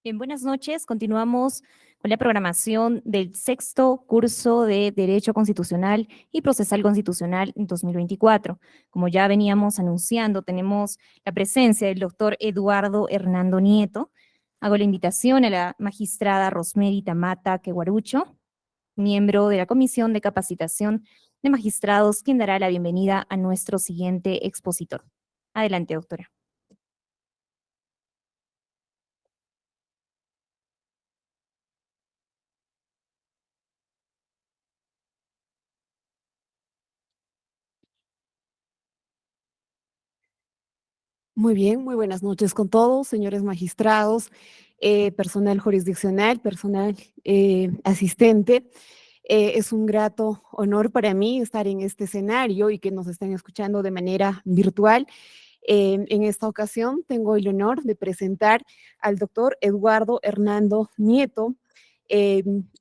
Bien, buenas noches. Continuamos con la programación del sexto curso de Derecho Constitucional y Procesal Constitucional en 2024. Como ya veníamos anunciando, tenemos la presencia del doctor Eduardo Hernando Nieto. Hago la invitación a la magistrada Rosemary Tamata Queguarucho, miembro de la Comisión de Capacitación de Magistrados, quien dará la bienvenida a nuestro siguiente expositor. Adelante, doctora. Muy bien, muy buenas noches con todos, señores magistrados, personal jurisdiccional, personal asistente. Es un grato honor para mí estar en este escenario y que nos estén escuchando de manera virtual. En esta ocasión tengo el honor de presentar al doctor Eduardo Hernando Nieto,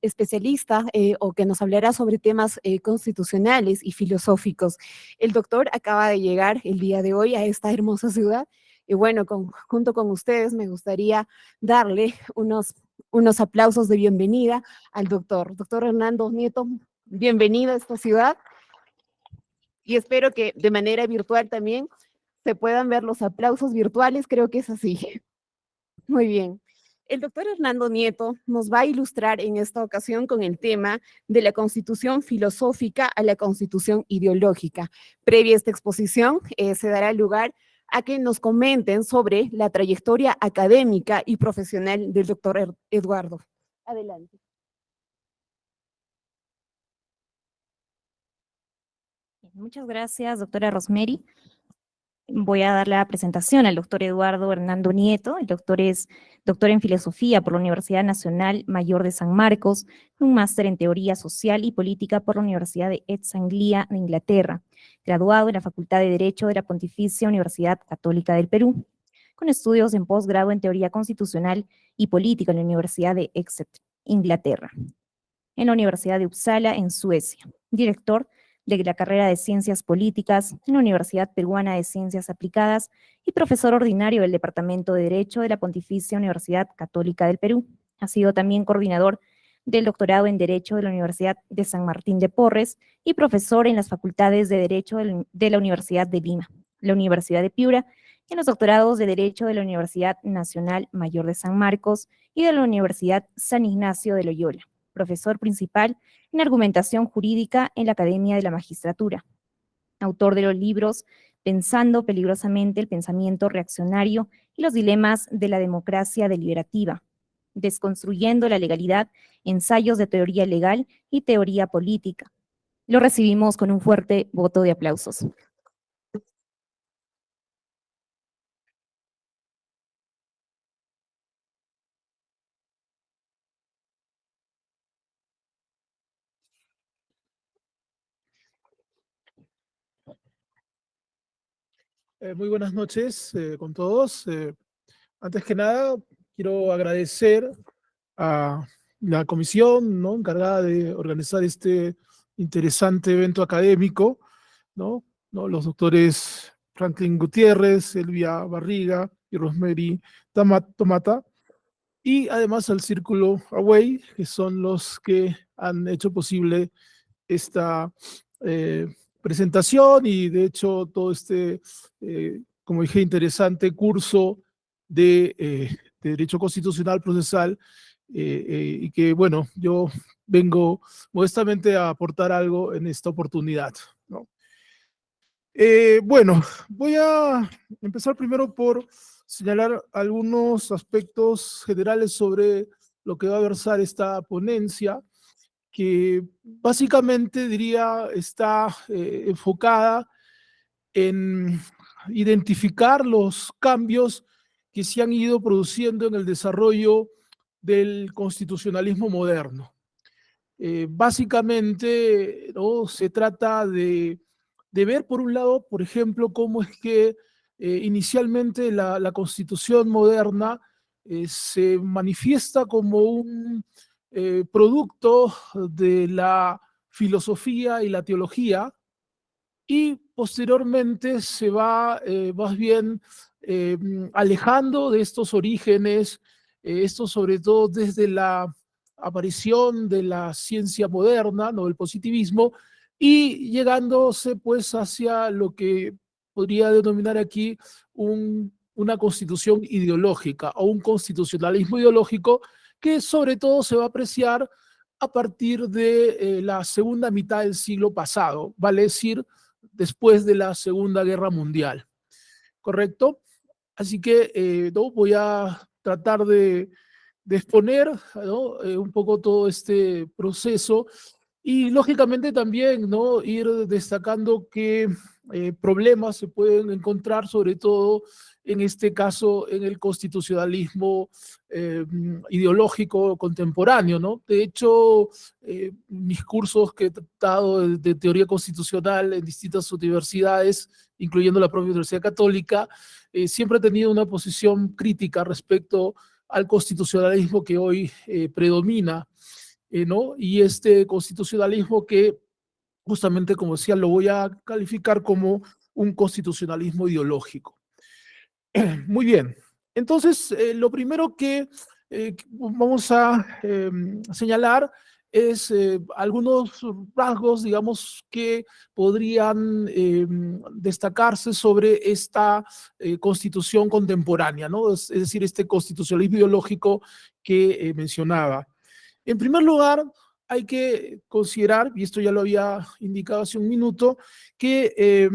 especialista o que nos hablará sobre temas constitucionales y filosóficos. El doctor acaba de llegar el día de hoy a esta hermosa ciudad y bueno, junto con ustedes me gustaría darle unos aplausos de bienvenida al doctor. Doctor Hernando Nieto, bienvenido a esta ciudad y espero que de manera virtual también se puedan ver los aplausos virtuales, creo que es así. Muy bien. El doctor Hernando Nieto nos va a ilustrar en esta ocasión con el tema de la constitución filosófica a la constitución ideológica. Previa a esta exposición, se dará lugar a que nos comenten sobre la trayectoria académica y profesional del doctor Eduardo. Adelante. Muchas gracias, doctora Rosemary. Voy a dar la presentación al doctor Eduardo Hernando Nieto. El doctor es doctor en filosofía por la Universidad Nacional Mayor de San Marcos, un máster en teoría social y política por la Universidad de East Anglia de Inglaterra, graduado en la Facultad de Derecho de la Pontificia Universidad Católica del Perú, con estudios en posgrado en teoría constitucional y política en la Universidad de Exeter, Inglaterra, en la Universidad de Uppsala, en Suecia, director de la carrera de Ciencias Políticas en la Universidad Peruana de Ciencias Aplicadas y profesor ordinario del Departamento de Derecho de la Pontificia Universidad Católica del Perú. Ha sido también coordinador del doctorado en Derecho de la Universidad de San Martín de Porres y profesor en las facultades de Derecho de la Universidad de Lima, la Universidad de Piura, y en los doctorados de Derecho de la Universidad Nacional Mayor de San Marcos y de la Universidad San Ignacio de Loyola, profesor principal en argumentación jurídica en la Academia de la Magistratura, autor de los libros Pensando peligrosamente el pensamiento reaccionario y los dilemas de la democracia deliberativa, Desconstruyendo la legalidad, ensayos de teoría legal y teoría política. Lo recibimos con un fuerte voto de aplausos. Muy buenas noches con todos. Antes que nada, quiero agradecer a la comisión, ¿no?, encargada de organizar este interesante evento académico, ¿no? Los doctores Franklin Gutiérrez, Elvia Barriga y Rosemary Tomata, y además al Círculo Away, que son los que han hecho posible esta eh, presentación y de hecho todo este, como dije, interesante curso de Derecho Constitucional Procesal, y que, bueno, yo vengo modestamente a aportar algo en esta oportunidad, ¿no? Bueno, voy a empezar primero por señalar algunos aspectos generales sobre lo que va a versar esta ponencia, que básicamente diría está enfocada en identificar los cambios que se han ido produciendo en el desarrollo del constitucionalismo moderno. Básicamente, ¿no?, se trata de ver, por un lado, por ejemplo, cómo es que inicialmente la Constitución moderna se manifiesta como un producto de la filosofía y la teología, y posteriormente se va más bien alejando de estos orígenes esto sobre todo desde la aparición de la ciencia moderna, ¿no? El positivismo, y llegándose pues hacia lo que podría denominar aquí una constitución ideológica o un constitucionalismo ideológico que sobre todo se va a apreciar a partir de la segunda mitad del siglo pasado, vale decir, después de la Segunda Guerra Mundial, ¿correcto? Así que no, voy a tratar de exponer, ¿no? Un poco todo este proceso y lógicamente también, ¿no? Ir destacando qué problemas se pueden encontrar, sobre todo en este caso en el constitucionalismo ideológico contemporáneo, ¿no? De hecho, mis cursos que he tratado de teoría constitucional en distintas universidades, incluyendo la propia Universidad Católica, siempre he tenido una posición crítica respecto al constitucionalismo que hoy predomina, ¿no? Y este constitucionalismo que justamente, como decía, lo voy a calificar como un constitucionalismo ideológico. Muy bien. Entonces, lo primero que vamos a señalar es algunos rasgos, digamos, que podrían destacarse sobre esta constitución contemporánea, ¿no? Es decir, este constitucionalismo ideológico que mencionaba. En primer lugar, hay que considerar, y esto ya lo había indicado hace un minuto, que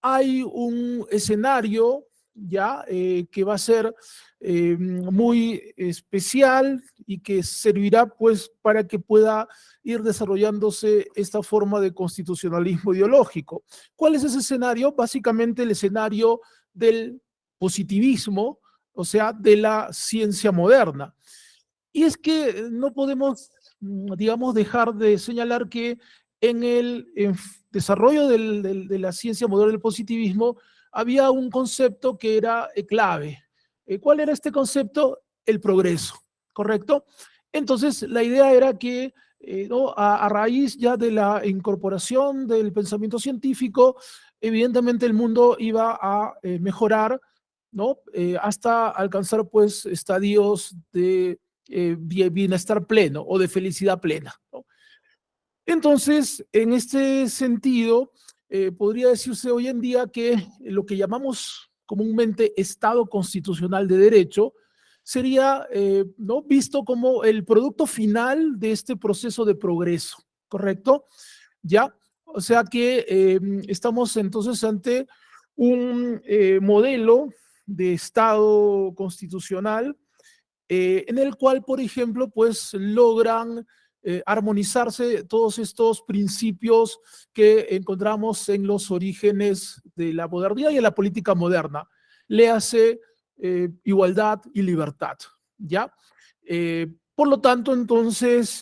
hay un escenario ya que va a ser muy especial y que servirá pues para que pueda ir desarrollándose esta forma de constitucionalismo ideológico. ¿Cuál es ese escenario? Básicamente el escenario del positivismo, o sea, de la ciencia moderna. Y es que no podemos, digamos, dejar de señalar que en el desarrollo de la ciencia moderna del positivismo había un concepto que era clave. ¿Cuál era este concepto? El progreso, ¿correcto? Entonces, la idea era que ¿no? A raíz ya de la incorporación del pensamiento científico, evidentemente el mundo iba a mejorar, ¿no? Hasta alcanzar pues estadios de bienestar pleno o de felicidad plena, ¿no? Entonces, en este sentido, podría decirse hoy en día que lo que llamamos comúnmente Estado constitucional de derecho sería ¿no? visto como el producto final de este proceso de progreso, ¿correcto? ¿Ya? O sea que estamos entonces ante un modelo de Estado constitucional en el cual, por ejemplo, pues logran armonizarse todos estos principios que encontramos en los orígenes de la modernidad y en la política moderna. Léase igualdad y libertad, ¿ya? Por lo tanto, entonces,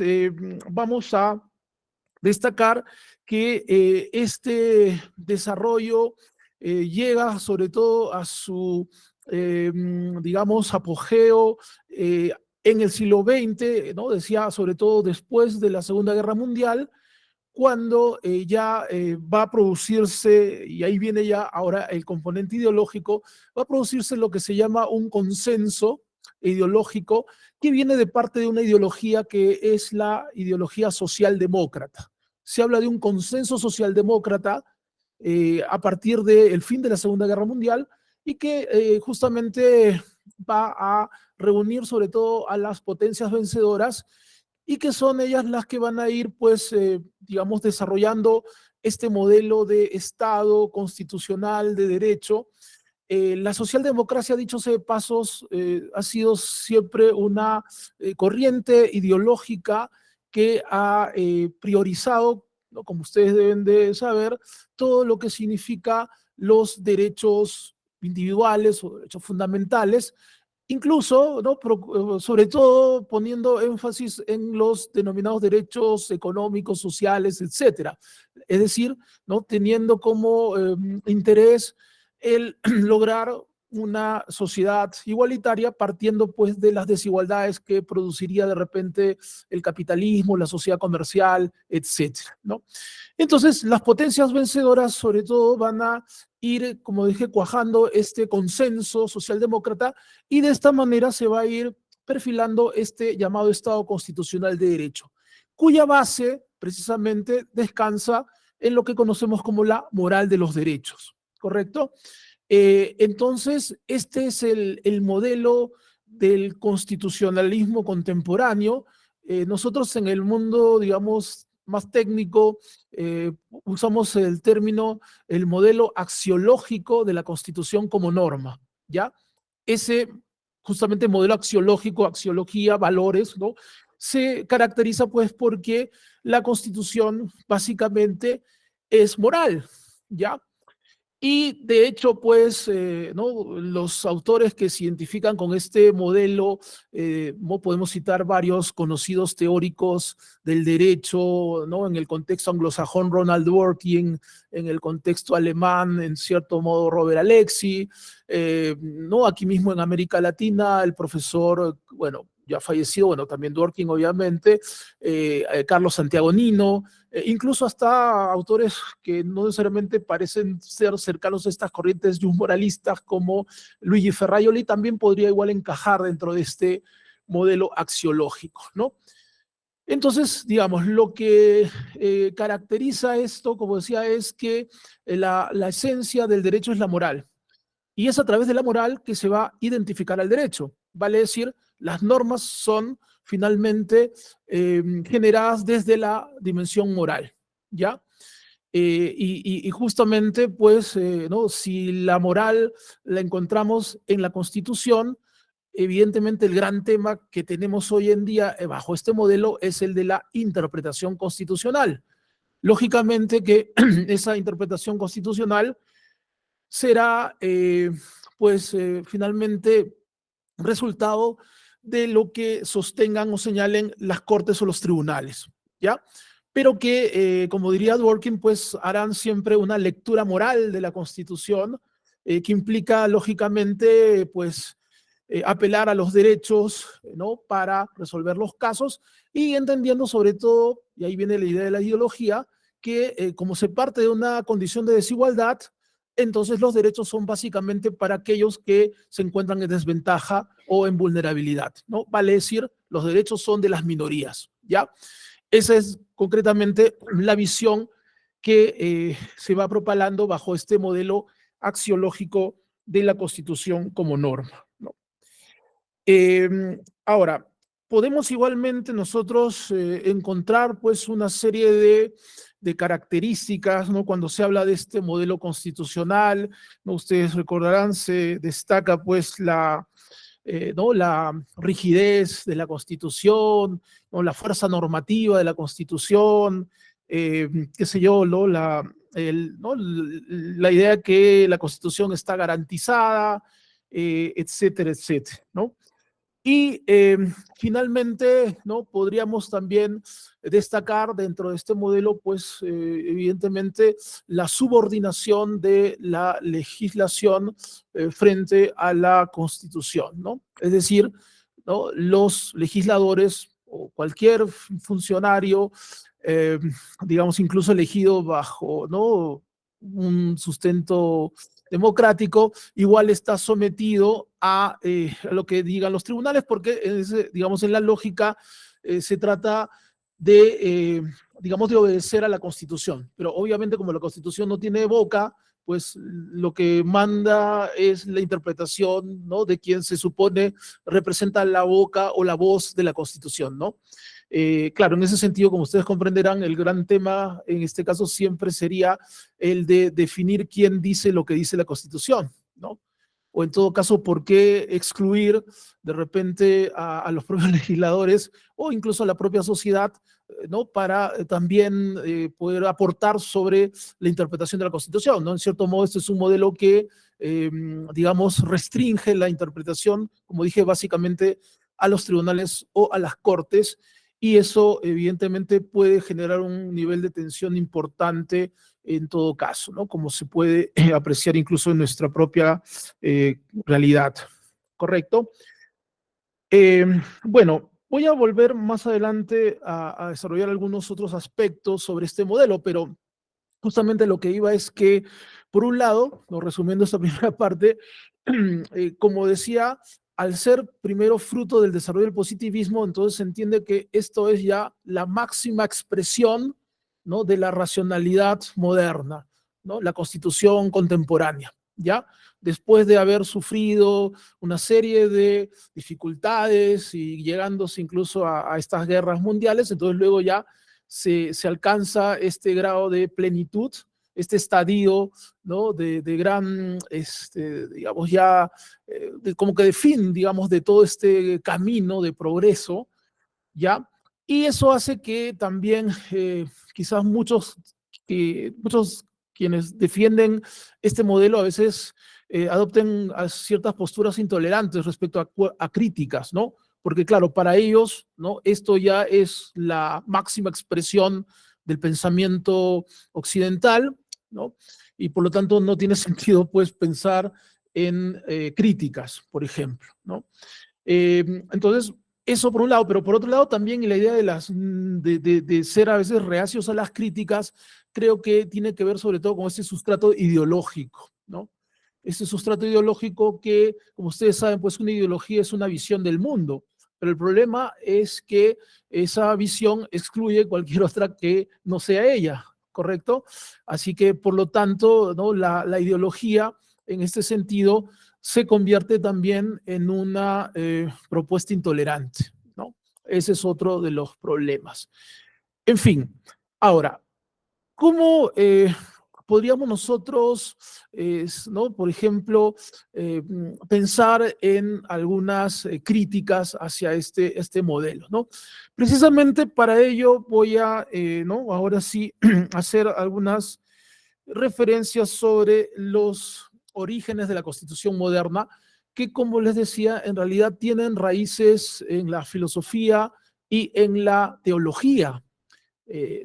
vamos a destacar que este desarrollo llega sobre todo a su, digamos, apogeo en el siglo XX, ¿no? Decía, sobre todo después de la Segunda Guerra Mundial, cuando ya va a producirse, y ahí viene ya ahora el componente ideológico, va a producirse lo que se llama un consenso ideológico que viene de parte de una ideología que es la ideología socialdemócrata. Se habla de un consenso socialdemócrata a partir del fin de la Segunda Guerra Mundial y que justamente va a reunir sobre todo a las potencias vencedoras y que son ellas las que van a ir, pues, digamos, desarrollando este modelo de Estado constitucional de derecho. La socialdemocracia, dicho sea de pasos, ha sido siempre una corriente ideológica que ha priorizado, ¿no? Como ustedes deben de saber, todo lo que significa los derechos individuales o derechos fundamentales, incluso, ¿no? Sobre todo poniendo énfasis en los denominados derechos económicos, sociales, etcétera. Es decir, ¿no? Teniendo como interés el lograr una sociedad igualitaria partiendo pues de las desigualdades que produciría de repente el capitalismo, la sociedad comercial, etcétera, ¿no? Entonces, las potencias vencedoras sobre todo van a ir, como dije, cuajando este consenso socialdemócrata y de esta manera se va a ir perfilando este llamado Estado constitucional de derecho, cuya base precisamente descansa en lo que conocemos como la moral de los derechos, ¿correcto? Entonces, este es el modelo del constitucionalismo contemporáneo. Nosotros en el mundo, digamos, más técnico, usamos el término, el modelo axiológico de la Constitución como norma, ¿ya? Ese justamente modelo axiológico, axiología, valores, ¿no? Se caracteriza pues porque la Constitución básicamente es moral, ¿ya? Y de hecho, pues, ¿no? Los autores que se identifican con este modelo, ¿no? Podemos citar varios conocidos teóricos del derecho, ¿no? En el contexto anglosajón, Ronald Dworkin, en el contexto alemán, en cierto modo, Robert Alexy, ¿no? Aquí mismo en América Latina, el profesor, bueno, ya fallecido, bueno, también Dworkin, obviamente, Carlos Santiago Nino, incluso hasta autores que no necesariamente parecen ser cercanos a estas corrientes moralistas como Luigi Ferraioli, también podría igual encajar dentro de este modelo axiológico, ¿no? Entonces, digamos, lo que caracteriza esto, como decía, es que la esencia del derecho es la moral. Y es a través de la moral que se va a identificar al derecho. Vale decir, las normas son finalmente generadas desde la dimensión moral, ¿ya? Y justamente, pues, ¿no? Si la moral la encontramos en la Constitución, evidentemente el gran tema que tenemos hoy en día bajo este modelo es el de la interpretación constitucional. Lógicamente que esa interpretación constitucional será, pues, finalmente resultado de lo que sostengan o señalen las cortes o los tribunales, ¿ya? Pero que, como diría Dworkin, pues harán siempre una lectura moral de la Constitución, que implica, lógicamente, pues, apelar a los derechos, ¿no? Para resolver los casos y entendiendo sobre todo, y ahí viene la idea de la ideología, que como se parte de una condición de desigualdad, entonces los derechos son básicamente para aquellos que se encuentran en desventaja o en vulnerabilidad, ¿no? Vale decir, los derechos son de las minorías, ¿ya? Esa es concretamente la visión que se va propalando bajo este modelo axiológico de la Constitución como norma, ¿no? Ahora, podemos igualmente nosotros encontrar pues una serie de características, ¿no? Cuando se habla de este modelo constitucional, ¿no? Ustedes recordarán, se destaca pues ¿no? La rigidez de la Constitución, ¿no? La fuerza normativa de la Constitución, qué sé yo, ¿no? ¿no? La idea que la Constitución está garantizada, etcétera, etcétera, ¿no? Y finalmente, ¿no? Podríamos también destacar dentro de este modelo, pues evidentemente, la subordinación de la legislación frente a la Constitución, ¿no? Es decir, ¿no? Los legisladores o cualquier funcionario, eh, digamos, incluso elegido bajo, ¿no? Un sustento democrático, igual está sometido a lo que digan los tribunales, porque, digamos, en la lógica se trata de, digamos, de obedecer a la Constitución. Pero obviamente como la Constitución no tiene boca, pues lo que manda es la interpretación, ¿no? De quien se supone representa la boca o la voz de la Constitución, ¿no? Claro, en ese sentido, como ustedes comprenderán, el gran tema en este caso siempre sería el de definir quién dice lo que dice la Constitución, ¿no? O en todo caso, ¿por qué excluir de repente a los propios legisladores o incluso a la propia sociedad, ¿no? Para también poder aportar sobre la interpretación de la Constitución, ¿no? En cierto modo, este es un modelo que, digamos, restringe la interpretación, como dije, básicamente a los tribunales o a las cortes, y eso evidentemente puede generar un nivel de tensión importante en todo caso, ¿no? Como se puede apreciar incluso en nuestra propia realidad, ¿correcto? Bueno, voy a volver más adelante a desarrollar algunos otros aspectos sobre este modelo, pero justamente lo que iba es que, por un lado, ¿no? Resumiendo esta primera parte, como decía, al ser primero fruto del desarrollo del positivismo, entonces se entiende que esto es ya la máxima expresión, ¿no?, de la racionalidad moderna, ¿no?, la Constitución contemporánea, ¿ya? Después de haber sufrido una serie de dificultades y llegándose incluso a estas guerras mundiales, entonces luego ya se alcanza este grado de plenitud, este estadio, ¿no?, de gran, digamos, ya, como que de fin, digamos, de todo este camino de progreso, ¿ya? Y eso hace que también quizás muchos quienes defienden este modelo a veces adopten a ciertas posturas intolerantes respecto a críticas, ¿no? Porque claro, para ellos, ¿no?, esto ya es la máxima expresión del pensamiento occidental, ¿no? Y por lo tanto no tiene sentido, pues, pensar en críticas, por ejemplo, ¿no? Entonces, eso por un lado, pero por otro lado también la idea de ser a veces reacios a las críticas, creo que tiene que ver sobre todo con este sustrato ideológico, ¿no? Este sustrato ideológico que, como ustedes saben, pues una ideología es una visión del mundo, pero el problema es que esa visión excluye cualquier otra que no sea ella, ¿correcto? Así que, por lo tanto, ¿no?, la ideología, en este sentido, se convierte también en una propuesta intolerante, ¿no? Ese es otro de los problemas. En fin, ahora, ¿cómo podríamos nosotros, ¿no?, por ejemplo, pensar en algunas críticas hacia este modelo, ¿no? Precisamente para ello voy a, ¿no?, ahora sí, hacer algunas referencias sobre los orígenes de la Constitución moderna, que, como les decía, en realidad tienen raíces en la filosofía y en la teología,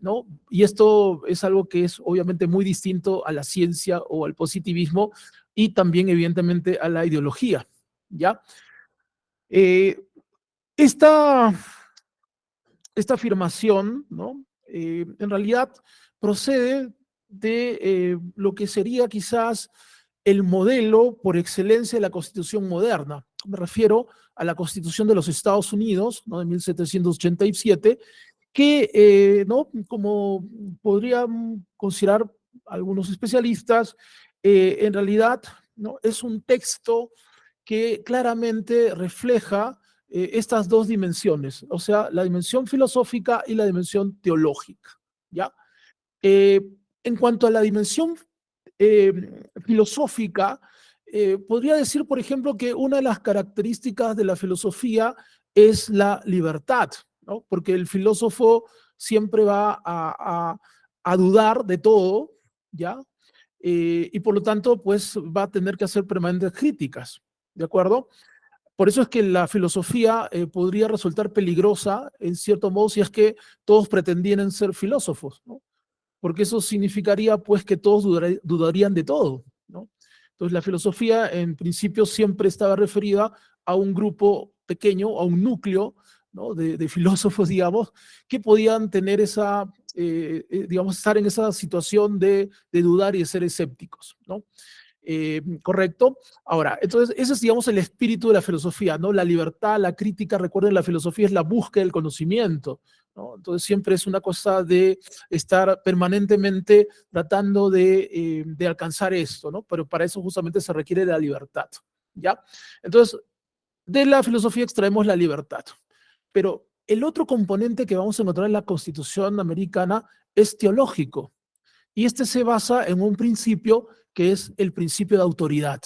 ¿no? Y esto es algo que es obviamente muy distinto a la ciencia o al positivismo y también evidentemente a la ideología, ¿ya? Eh, esta, esta afirmación, ¿no?, en realidad procede de lo que sería quizás el modelo por excelencia de la Constitución moderna. Me refiero a la Constitución de los Estados Unidos, ¿no?, de 1787, que, ¿no?, como podrían considerar algunos especialistas, en realidad, ¿no?, es un texto que claramente refleja estas dos dimensiones, o sea, la dimensión filosófica y la dimensión teológica, ¿ya? Eh, en cuanto a la dimensión eh, filosófica, podría decir, por ejemplo, que una de las características de la filosofía es la libertad, ¿no? Porque el filósofo siempre va a dudar de todo, ¿ya? Y por lo tanto, pues va a tener que hacer permanentes críticas, ¿de acuerdo? Por eso es que la filosofía podría resultar peligrosa, en cierto modo, si es que todos pretendieran ser filósofos, ¿no? Porque eso significaría, pues, que todos dudarían de todo, ¿no? Entonces, la filosofía, en principio, siempre estaba referida a un grupo pequeño, a un núcleo, ¿no?, de filósofos, digamos, que podían tener esa, digamos, estar en esa situación de dudar y de ser escépticos, ¿no? ¿Correcto? Ahora, entonces, ese es, digamos, el espíritu de la filosofía, ¿no? La libertad, la crítica, recuerden, la filosofía es la búsqueda del conocimiento, ¿no? Entonces, siempre es una cosa de estar permanentemente tratando de alcanzar esto, ¿no? Pero para eso justamente se requiere de la libertad, ¿ya? Entonces, de la filosofía extraemos la libertad. Pero el otro componente que vamos a encontrar en la Constitución americana es teológico. Y este se basa en un principio que es el principio de autoridad,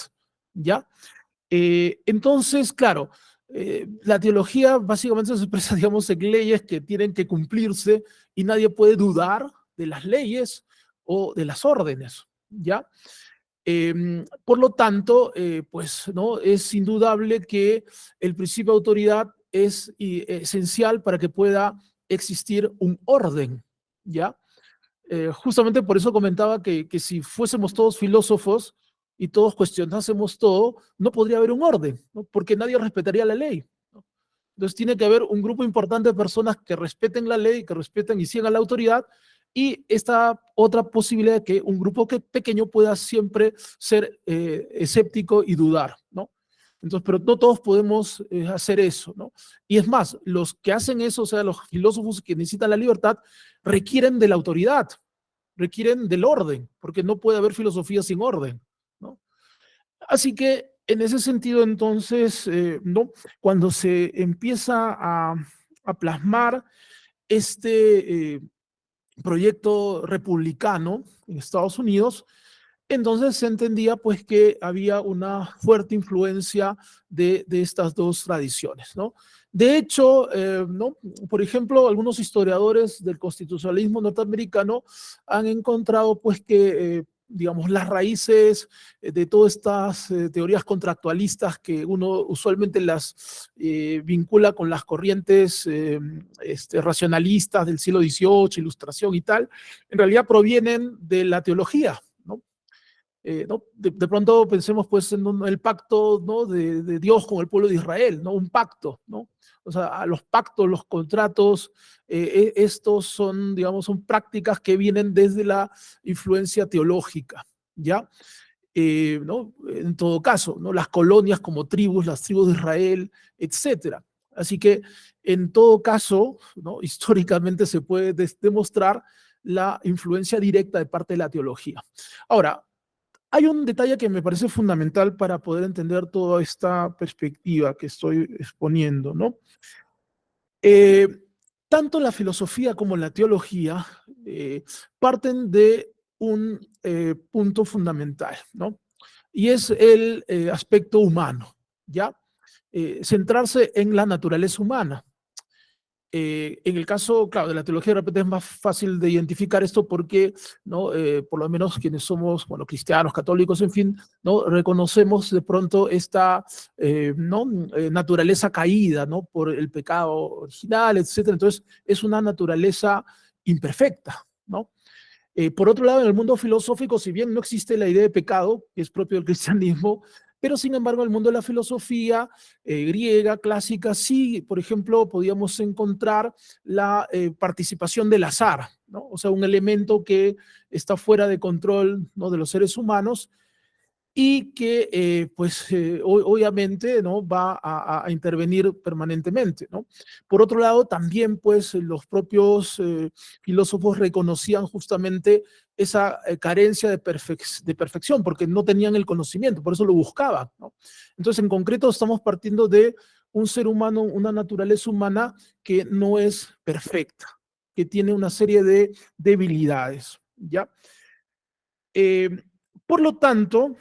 ¿ya? Entonces, claro, la teología básicamente se expresa, digamos, en leyes que tienen que cumplirse y nadie puede dudar de las leyes o de las órdenes, ¿ya? Por lo tanto, pues, ¿no?, es indudable que el principio de autoridad es esencial para que pueda existir un orden, ¿ya? Justamente por eso comentaba que si fuésemos todos filósofos y todos cuestionásemos todo, no podría haber un orden, ¿no?, porque nadie respetaría la ley, ¿no? Entonces tiene que haber un grupo importante de personas que respeten la ley, que respeten y sigan la autoridad, y esta otra posibilidad de que un grupo pequeño pueda siempre ser escéptico y dudar, ¿no? Entonces, pero no todos podemos hacer eso, ¿no? Y es más, los que hacen eso, o sea, los filósofos que necesitan la libertad, requieren de la autoridad, requieren del orden, porque no puede haber filosofía sin orden, ¿no? Así que en ese sentido, entonces, ¿no? Cuando se empieza a plasmar este proyecto republicano en Estados Unidos, entonces se entendía pues que había una fuerte influencia de estas dos tradiciones, ¿no? De hecho, ¿no? Por ejemplo, algunos historiadores del constitucionalismo norteamericano han encontrado pues que, digamos, las raíces de todas estas teorías contractualistas que uno usualmente las vincula con las corrientes racionalistas del siglo XVIII, Ilustración y tal, en realidad provienen de la teología, ¿no? ¿No? De pronto pensemos pues en el pacto, ¿no? de Dios con el pueblo de Israel, ¿no? Un pacto, ¿no? O sea, los pactos, los contratos, estos son, digamos, son prácticas que vienen desde la influencia teológica, ¿ya? ¿No? En todo caso, ¿no? Las colonias como tribus, las tribus de Israel, etcétera. Así que, en todo caso, ¿no? Históricamente se puede demostrar la influencia directa de parte de la teología. Ahora, hay un detalle que me parece fundamental para poder entender toda esta perspectiva que estoy exponiendo, ¿no? Eh, Tanto la filosofía como la teología parten de un punto fundamental, ¿no? Y es el aspecto humano, ¿ya? Centrarse en la naturaleza humana. En el caso, claro, de la teología de repente es más fácil de identificar esto porque, ¿no? Por lo menos quienes somos, bueno, cristianos, católicos, en fin, ¿no? Reconocemos de pronto esta ¿no? Naturaleza caída, ¿no? Por el pecado original, etcétera. Entonces, es una naturaleza imperfecta, ¿no? Por otro lado, en el mundo filosófico, si bien no existe la idea de pecado, que es propio del cristianismo, pero sin embargo, en el mundo de la filosofía griega, clásica, sí, por ejemplo, podíamos encontrar la participación del azar, ¿no? O sea, un elemento que está fuera de control, ¿no? de los seres humanos y que pues obviamente ¿no? va a intervenir permanentemente, ¿no? Por otro lado, también pues los propios filósofos reconocían justamente esa carencia de perfección, porque no tenían el conocimiento, por eso lo buscaban, ¿no? Entonces, en concreto, estamos partiendo de un ser humano, una naturaleza humana que no es perfecta, que tiene una serie de debilidades, ¿ya? Eh, por lo tanto,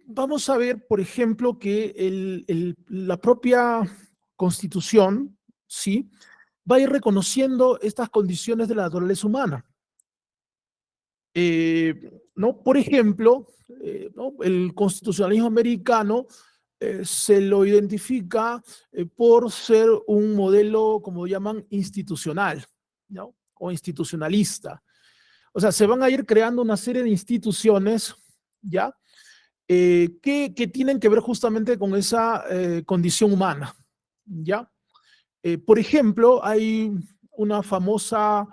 vamos a ver, por ejemplo, que la propia Constitución, ¿sí? Va a ir reconociendo estas condiciones de la naturaleza humana. ¿No? Por ejemplo, ¿no? El constitucionalismo americano se lo identifica por ser un modelo, como llaman, institucional, ¿no? O institucionalista. O sea, se van a ir creando una serie de instituciones, ¿ya? Que tienen que ver justamente con esa condición humana, ¿ya? Por ejemplo, hay una famosa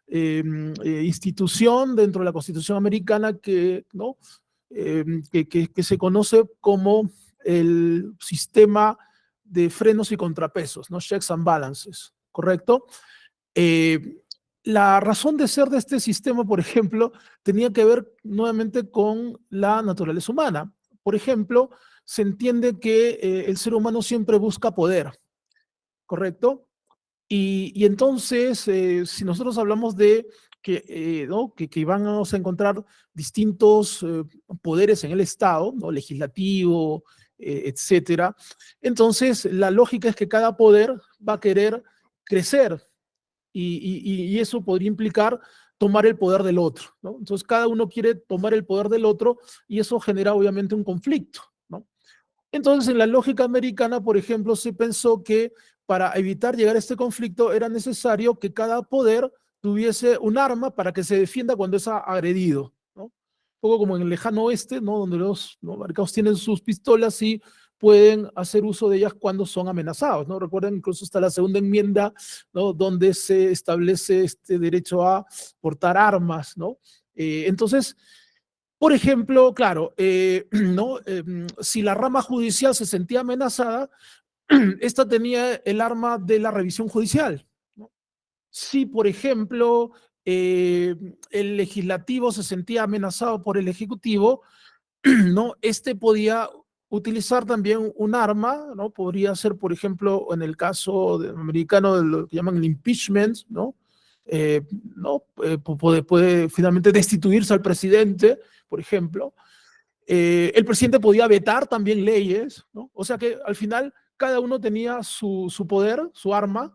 institución dentro de la Constitución americana que, ¿no? Que se conoce como el sistema de frenos y contrapesos, ¿no? Checks and balances, ¿correcto? La razón de ser de este sistema, por ejemplo, tenía que ver nuevamente con la naturaleza humana. Por ejemplo, se entiende que el ser humano siempre busca poder, ¿correcto? Y entonces, si nosotros hablamos de que, ¿no? que vamos a encontrar distintos poderes en el Estado, ¿no? Legislativo, etcétera, entonces la lógica es que cada poder va a querer crecer y eso podría implicar tomar el poder del otro, ¿no? Entonces cada uno quiere tomar el poder del otro y eso genera obviamente un conflicto, ¿no? Entonces en la lógica americana, por ejemplo, se pensó que para evitar llegar a este conflicto era necesario que cada poder tuviese un arma para que se defienda cuando es agredido, ¿no? Un poco como en el lejano oeste, ¿no? Donde los americanos tienen sus pistolas y pueden hacer uso de ellas cuando son amenazados, ¿no? Recuerden, incluso está la segunda enmienda, ¿no? Donde se establece este derecho a portar armas, ¿no? Entonces, Por ejemplo, claro, ¿no? Si la rama judicial se sentía amenazada, esta tenía el arma de la revisión judicial, ¿no? Si, por ejemplo, el legislativo se sentía amenazado por el ejecutivo, ¿no? Este podía utilizar también un arma, ¿no? Podría ser, por ejemplo, en el caso americano de lo que llaman el impeachment, ¿no? ¿No? Puede finalmente destituirse al presidente, por ejemplo. El presidente podía vetar también leyes, ¿no? O sea que al final cada uno tenía su poder, su arma,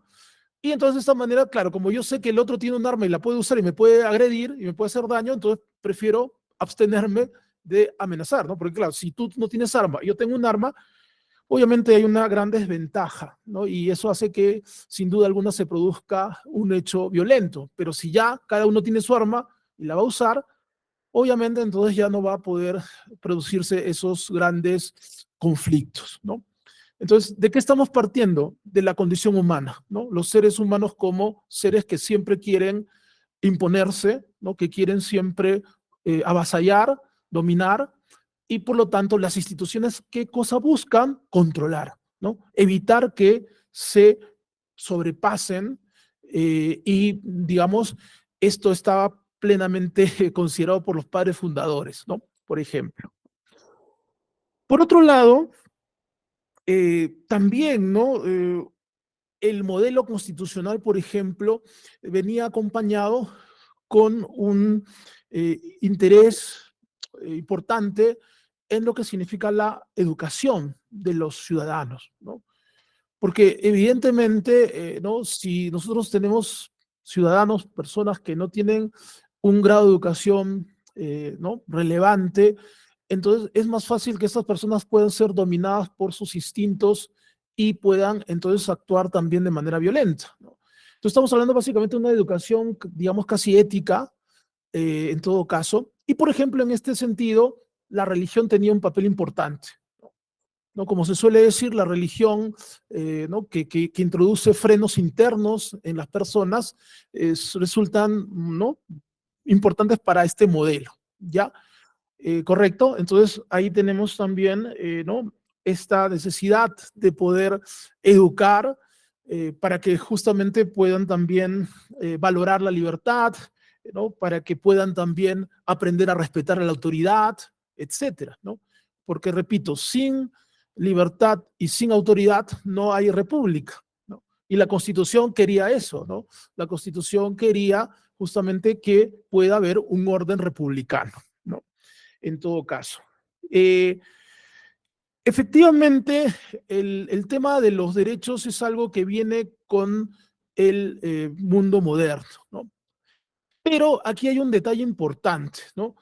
y entonces de esta manera, claro, como yo sé que el otro tiene un arma y la puede usar y me puede agredir y me puede hacer daño, entonces prefiero abstenerme de amenazar, ¿no? Porque claro, si tú no tienes arma y yo tengo un arma, obviamente hay una gran desventaja, ¿no? Y eso hace que sin duda alguna se produzca un hecho violento, pero si ya cada uno tiene su arma y la va a usar, obviamente entonces ya no va a poder producirse esos grandes conflictos, ¿no? Entonces, ¿de qué estamos partiendo? De la condición humana, ¿no? Los seres humanos como seres que siempre quieren imponerse, ¿no? Que quieren siempre avasallar, dominar, y por lo tanto las instituciones, ¿qué cosa buscan? Controlar, ¿no? Evitar que se sobrepasen y, digamos, esto estaba plenamente considerado por los padres fundadores, ¿no? Por ejemplo. Por otro lado, también, ¿no? El modelo constitucional, por ejemplo, venía acompañado con un interés importante en lo que significa la educación de los ciudadanos, ¿no? Porque evidentemente, ¿no? Si nosotros tenemos ciudadanos, personas que no tienen un grado de educación ¿no? relevante, entonces es más fácil que estas personas puedan ser dominadas por sus instintos y puedan entonces actuar también de manera violenta, ¿no? Entonces estamos hablando básicamente de una educación, digamos, casi ética, en todo caso. Y por ejemplo, en este sentido, la religión tenía un papel importante, ¿no? Como se suele decir, la religión ¿no? que introduce frenos internos en las personas resultan, ¿no? importantes para este modelo, ¿ya? Correcto. Entonces, ahí tenemos también ¿no? esta necesidad de poder educar para que justamente puedan también valorar la libertad, ¿no? Para que puedan también aprender a respetar a la autoridad, etcétera, ¿no? Porque, repito, sin libertad y sin autoridad no hay república, ¿no? Y la Constitución quería eso, ¿no? La Constitución quería justamente que pueda haber un orden republicano, ¿no? En todo caso. Efectivamente, el tema de los derechos es algo que viene con el mundo moderno, ¿no? Pero aquí hay un detalle importante, ¿no?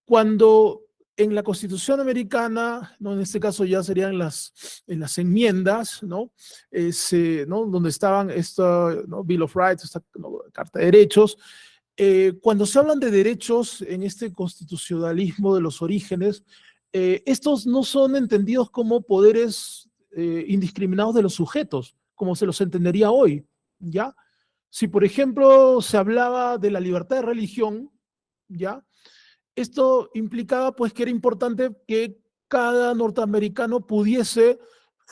Cuando en la Constitución americana, ¿no? En este caso ya serían en las enmiendas, ¿no? ¿no? Donde estaban esta ¿no? Bill of Rights, esta ¿no? Carta de Derechos, cuando se hablan de derechos en este constitucionalismo de los orígenes, estos no son entendidos como poderes indiscriminados de los sujetos, como se los entendería hoy, ¿ya? Si, por ejemplo, se hablaba de la libertad de religión, ¿ya? Esto implicaba, pues, que era importante que cada norteamericano pudiese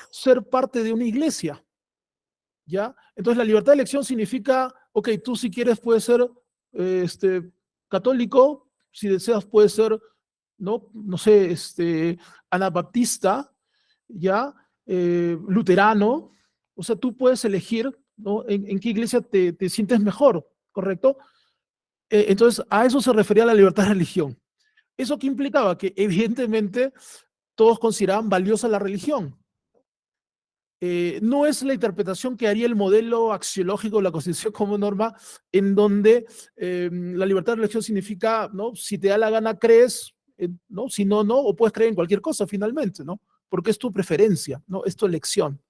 ser parte de una iglesia, ¿ya? Entonces, la libertad de elección significa, ok, tú si quieres puedes ser católico, si deseas puedes ser, no sé, anabaptista, ¿ya? Luterano, o sea, tú puedes elegir, ¿no? En qué iglesia te sientes mejor, ¿correcto? Entonces, a eso se refería la libertad de religión. ¿Eso qué implicaba? Que evidentemente todos consideraban valiosa la religión. No es la interpretación que haría el modelo axiológico de la Constitución como norma, en donde la libertad de religión significa, ¿no? Si te da la gana crees, ¿no? Si no, no, o puedes creer en cualquier cosa finalmente, ¿no? Porque es tu preferencia, ¿no? Es tu elección,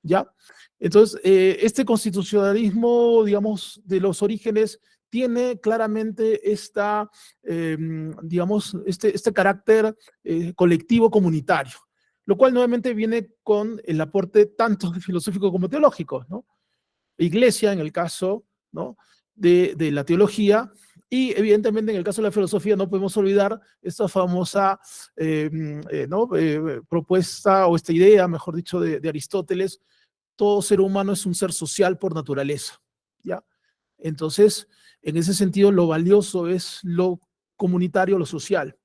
¿ya? Entonces, este constitucionalismo, digamos, de los orígenes tiene claramente digamos, este carácter colectivo comunitario, lo cual nuevamente viene con el aporte tanto filosófico como teológico, ¿no? Iglesia, en el caso, ¿no? de la teología, Y evidentemente en el caso de la filosofía no podemos olvidar esta famosa ¿no? Propuesta o esta idea, mejor dicho, de Aristóteles: todo ser humano es un ser social por naturaleza, ¿ya? Entonces, en ese sentido, lo valioso es lo comunitario, lo social.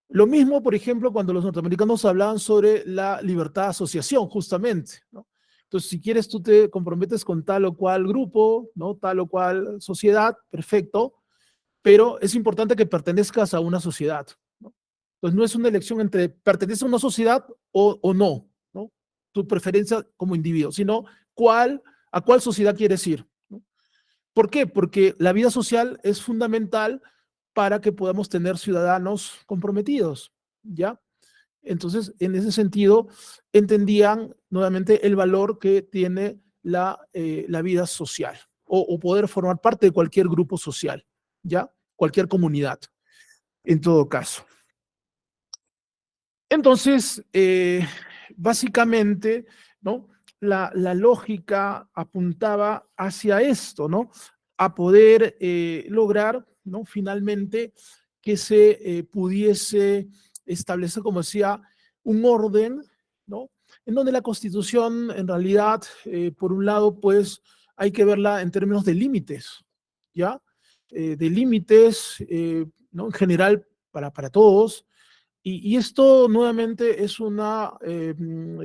Lo mismo, por ejemplo, cuando los norteamericanos hablaban sobre la libertad de asociación, justamente, ¿no? Entonces, si quieres, tú te comprometes con tal o cual grupo, ¿no? Tal o cual sociedad, perfecto, pero es importante que pertenezcas a una sociedad, ¿no? Entonces, no es una elección entre pertenecer a una sociedad o no, ¿no? Tu preferencia como individuo, sino a cuál sociedad quieres ir, ¿no? ¿Por qué? Porque la vida social es fundamental para que podamos tener ciudadanos comprometidos, ¿ya? Entonces, en ese sentido, entendían nuevamente el valor que tiene la vida social o poder formar parte de cualquier grupo social, ¿ya? Cualquier comunidad, en todo caso. Entonces, básicamente, ¿no? La lógica apuntaba hacia esto, ¿no? A poder lograr, ¿no? Finalmente, que se pudiese establecer, como decía, un orden, ¿no? En donde la Constitución, en realidad, por un lado, pues hay que verla en términos de límites, ¿ya? De límites, ¿no? En general, para todos. Y esto nuevamente es una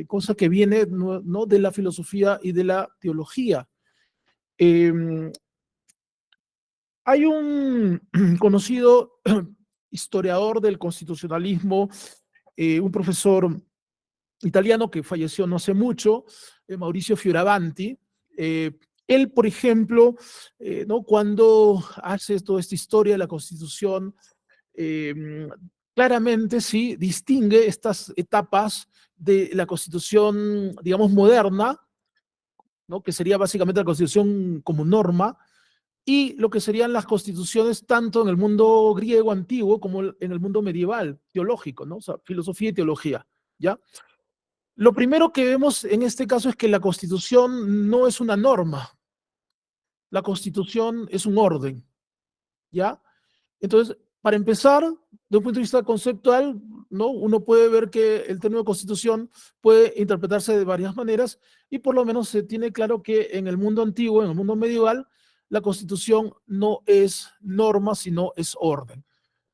cosa que viene, ¿no? De la filosofía y de la teología. Eh, Hay un conocido historiador del constitucionalismo, un profesor italiano que falleció no hace mucho, Mauricio Fioravanti. Él, por ejemplo, ¿no? Cuando hace toda esta historia de la Constitución, eh, claramente sí distingue estas etapas de la Constitución, digamos, moderna, ¿no? Que sería básicamente la Constitución como norma, y lo que serían las constituciones tanto en el mundo griego antiguo como en el mundo medieval, teológico, ¿no? O sea, filosofía y teología, ¿ya? Lo primero que vemos en este caso es que la Constitución no es una norma, la Constitución es un orden, ¿ya? Entonces, para empezar, de un punto de vista conceptual, ¿no? Uno puede ver que el término constitución puede interpretarse de varias maneras y por lo menos se tiene claro que en el mundo antiguo, en el mundo medieval, la constitución no es norma, sino es orden.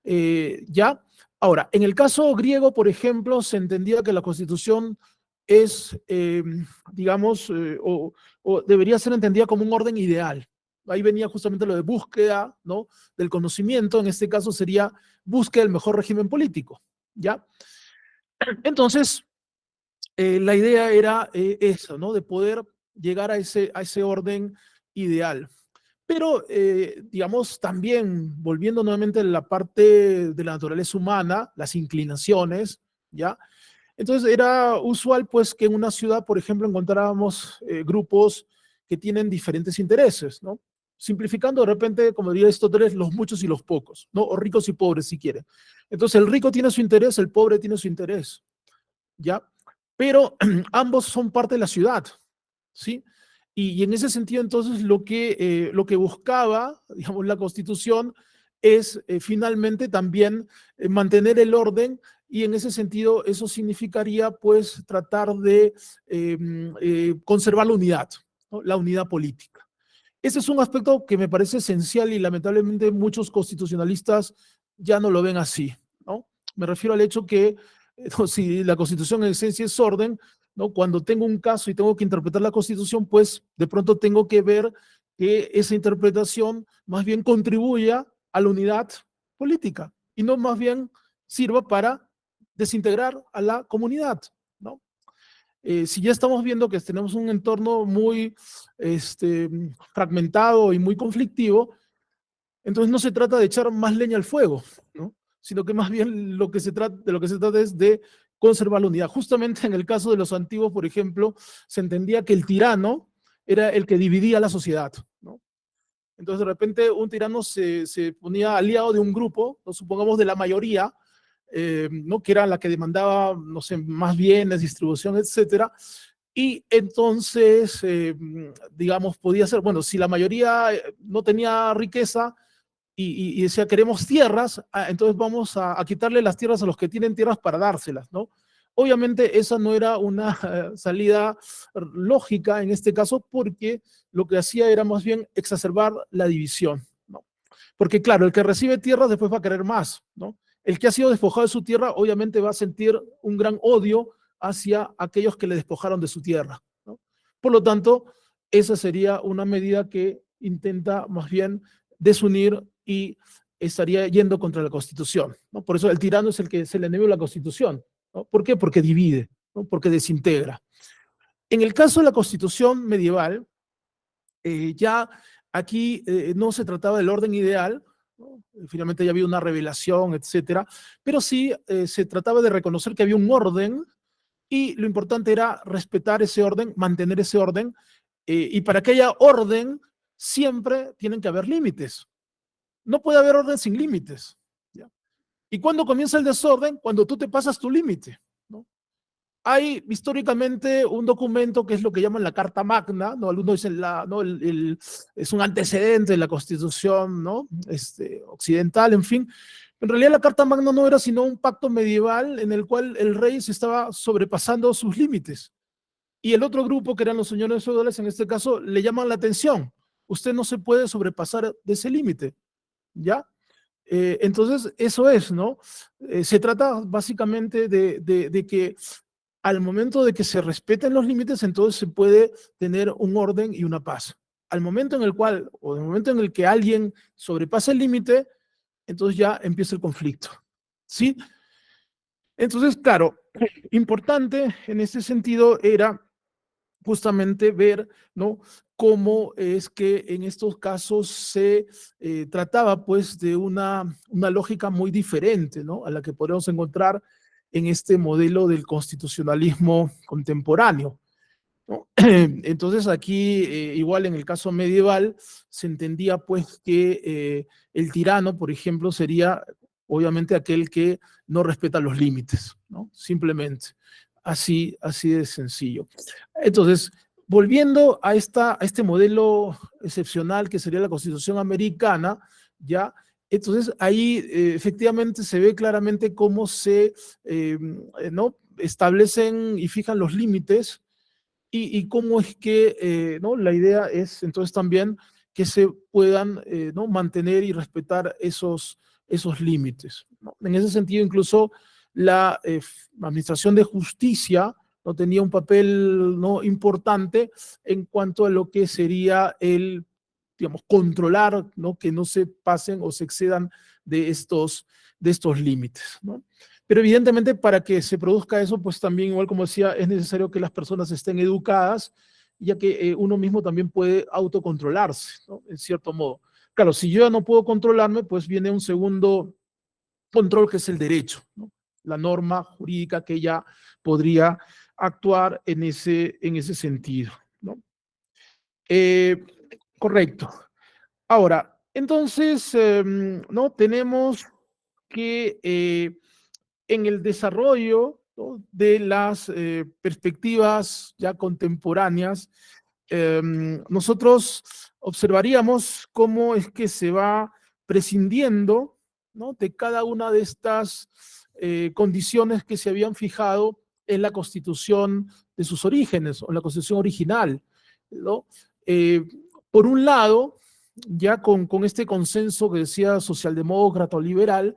¿Ya? Ahora, en el caso griego, por ejemplo, se entendía que la constitución es, digamos, o debería ser entendida como un orden ideal. Ahí venía justamente lo de búsqueda, ¿no? Del conocimiento, en este caso sería búsqueda del mejor régimen político, ¿ya? Entonces, la idea era eso, ¿no? De poder llegar a ese orden ideal. Pero, digamos, también volviendo nuevamente a la parte de la naturaleza humana, las inclinaciones, ¿ya? Entonces era usual pues que en una ciudad, por ejemplo, encontrábamos grupos que tienen diferentes intereses, ¿no? Simplificando de repente, como diría Aristóteles, los muchos y los pocos, ¿no? O ricos y pobres si quieren. Entonces el rico tiene su interés, el pobre tiene su interés, ¿ya? Pero ambos son parte de la ciudad, ¿sí? Y en ese sentido, entonces, lo que buscaba, digamos, la Constitución es finalmente también mantener el orden y en ese sentido eso significaría pues tratar de conservar la unidad, ¿no? La unidad política. Ese es un aspecto que me parece esencial y lamentablemente muchos constitucionalistas ya no lo ven así, ¿no? Me refiero al hecho que no, si la Constitución en esencia es orden, ¿no? Cuando tengo un caso y tengo que interpretar la Constitución, pues de pronto tengo que ver que esa interpretación más bien contribuya a la unidad política y no más bien sirva para desintegrar a la comunidad, ¿no? Si ya estamos viendo que tenemos un entorno muy fragmentado y muy conflictivo, entonces no se trata de echar más leña al fuego, ¿no? Sino que más bien de lo que se trata es de conservar la unidad. Justamente en el caso de los antiguos, por ejemplo, se entendía que el tirano era el que dividía la sociedad, ¿no? Entonces de repente un tirano se ponía aliado de un grupo, ¿no? Supongamos de la mayoría, ¿no? Que era la que demandaba, no sé, más bienes, distribución, etcétera. Y entonces, digamos, podía ser, bueno, si la mayoría no tenía riqueza, y decía, queremos tierras, entonces vamos a quitarle las tierras a los que tienen tierras para dárselas, ¿no? Obviamente esa no era una salida lógica en este caso, porque lo que hacía era más bien exacerbar la división, ¿no? Porque claro, el que recibe tierras después va a querer más, ¿no? El que ha sido despojado de su tierra obviamente va a sentir un gran odio hacia aquellos que le despojaron de su tierra, ¿no? Por lo tanto, esa sería una medida que intenta más bien desunir y estaría yendo contra la Constitución, ¿no? Por eso el tirano es el que es el enemigo de la Constitución, ¿no? ¿Por qué? Porque divide, ¿no? Porque desintegra. En el caso de la Constitución medieval, ya aquí no se trataba del orden ideal, ¿no? Finalmente ya había una revelación, etcétera, pero sí se trataba de reconocer que había un orden y lo importante era respetar ese orden, mantener ese orden, y para que haya orden siempre tienen que haber límites. No puede haber orden sin límites, ¿ya? ¿Y cuándo comienza el desorden? Cuando tú te pasas tu límite, ¿no? Hay históricamente un documento que es lo que llaman la Carta Magna, ¿no? Algunos dicen ¿no? Es un antecedente de la Constitución, ¿no? Occidental, en fin. En realidad la Carta Magna no era sino un pacto medieval en el cual el rey se estaba sobrepasando sus límites. Y el otro grupo, que eran los señores feudales, en este caso, le llaman la atención. Usted no se puede sobrepasar de ese límite, ¿ya? Entonces, eso es, ¿no? Se trata básicamente de que al momento de que se respeten los límites, entonces se puede tener un orden y una paz. Al momento en el cual, o el momento en el que alguien sobrepasa el límite, entonces ya empieza el conflicto, ¿sí? Entonces, claro, importante en este sentido era justamente ver, ¿no? Cómo es que en estos casos se trataba pues de una lógica muy diferente, ¿no? A la que podemos encontrar en este modelo del constitucionalismo contemporáneo, ¿no? Entonces aquí, igual en el caso medieval, se entendía pues que el tirano, por ejemplo, sería obviamente aquel que no respeta los límites, ¿no? Simplemente. Así de sencillo. Entonces, volviendo a este modelo excepcional que sería la Constitución americana, ¿ya? Entonces, ahí efectivamente se ve claramente cómo se ¿no? establecen y fijan los límites y cómo es que ¿no? la idea es entonces también que se puedan ¿no? mantener y respetar esos límites, ¿no? En ese sentido, incluso la Administración de Justicia no tenía un papel ¿no? importante en cuanto a lo que sería el, digamos, controlar, ¿no? Que no se pasen o se excedan de estos límites, ¿no? Pero evidentemente para que se produzca eso, pues también, igual como decía, es necesario que las personas estén educadas, ya que uno mismo también puede autocontrolarse, ¿no? En cierto modo. Claro, si yo ya no puedo controlarme, pues viene un segundo control que es el derecho, ¿no? La norma jurídica que ya podría actuar en ese sentido, ¿no? Correcto. Ahora, entonces, ¿no? Tenemos que en el desarrollo, ¿no? de las perspectivas ya contemporáneas, nosotros observaríamos cómo es que se va prescindiendo, ¿no? de cada una de estas condiciones que se habían fijado en la Constitución de sus orígenes, o en la Constitución original, ¿no? Eh, por un lado, ya con este consenso que decía socialdemócrata o liberal,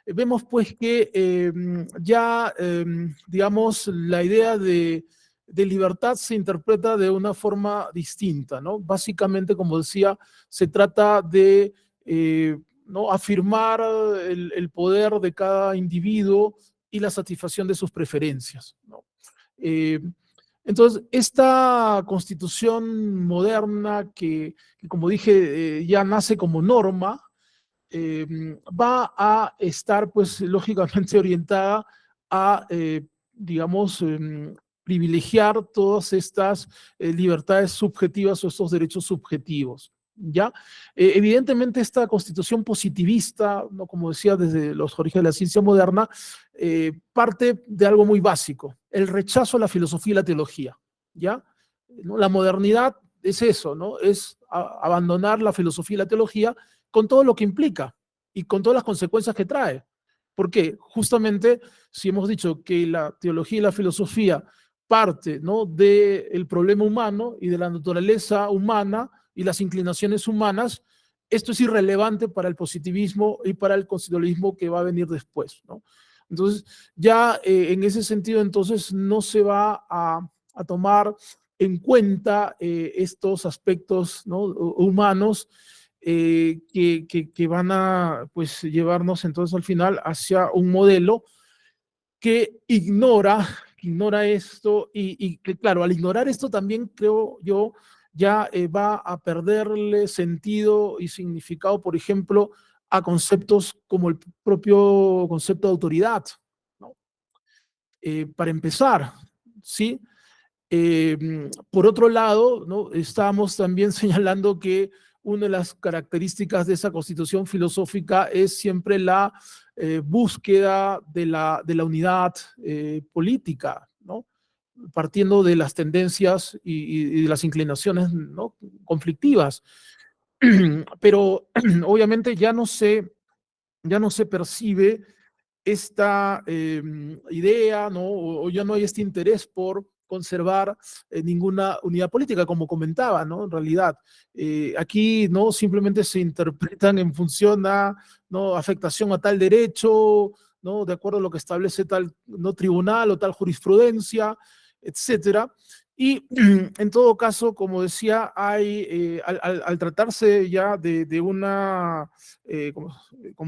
vemos pues que digamos, la idea de libertad se interpreta de una forma distinta, ¿no? Básicamente, como decía, se trata de ¿no? afirmar el poder de cada individuo y la satisfacción de sus preferencias, ¿no? Eh, entonces, esta constitución moderna que como dije, ya nace como norma, va a estar, pues, lógicamente orientada a, digamos, privilegiar todas estas libertades subjetivas o estos derechos subjetivos, ¿ya? Evidentemente, esta constitución positivista, ¿no? Como decía, desde los orígenes de la ciencia moderna, parte de algo muy básico, el rechazo a la filosofía y la teología, ¿ya? ¿No? La modernidad es eso, ¿no? Es abandonar la filosofía y la teología con todo lo que implica y con todas las consecuencias que trae. Porque justamente si hemos dicho que la teología y la filosofía parte, ¿no?, del problema humano y de la naturaleza humana y las inclinaciones humanas, esto es irrelevante para el positivismo y para el constitucionalismo que va a venir después, ¿no? Entonces, ya en ese sentido, entonces no se va a tomar en cuenta estos aspectos, ¿no?, humanos que van a, pues, llevarnos entonces al final hacia un modelo que ignora esto y que, claro, al ignorar esto también creo yo ya va a perderle sentido y significado, por ejemplo, a conceptos como el propio concepto de autoridad, ¿no? Para empezar, ¿sí? Por otro lado, ¿no?, estamos también señalando que una de las características de esa constitución filosófica es siempre la búsqueda de la unidad política, ¿no?, partiendo de las tendencias y de las inclinaciones, ¿no?, conflictivas. Pero obviamente ya no se percibe esta idea, ¿no?, o ya no hay este interés por conservar ninguna unidad política, como comentaba, ¿no? En realidad, aquí no simplemente se interpretan en función a, ¿no?, afectación a tal derecho, ¿no?, de acuerdo a lo que establece tal, no, tribunal o tal jurisprudencia, etcétera. Y en todo caso, como decía, hay, al tratarse ya de una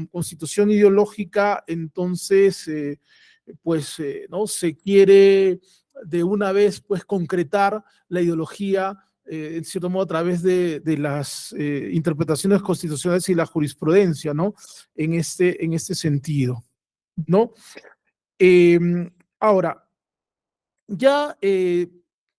constitución ideológica, entonces, pues, ¿no?, se quiere de una vez, pues, concretar la ideología, en cierto modo, a través de las interpretaciones constitucionales y la jurisprudencia, ¿no?, en este sentido, ¿no? Ahora, ya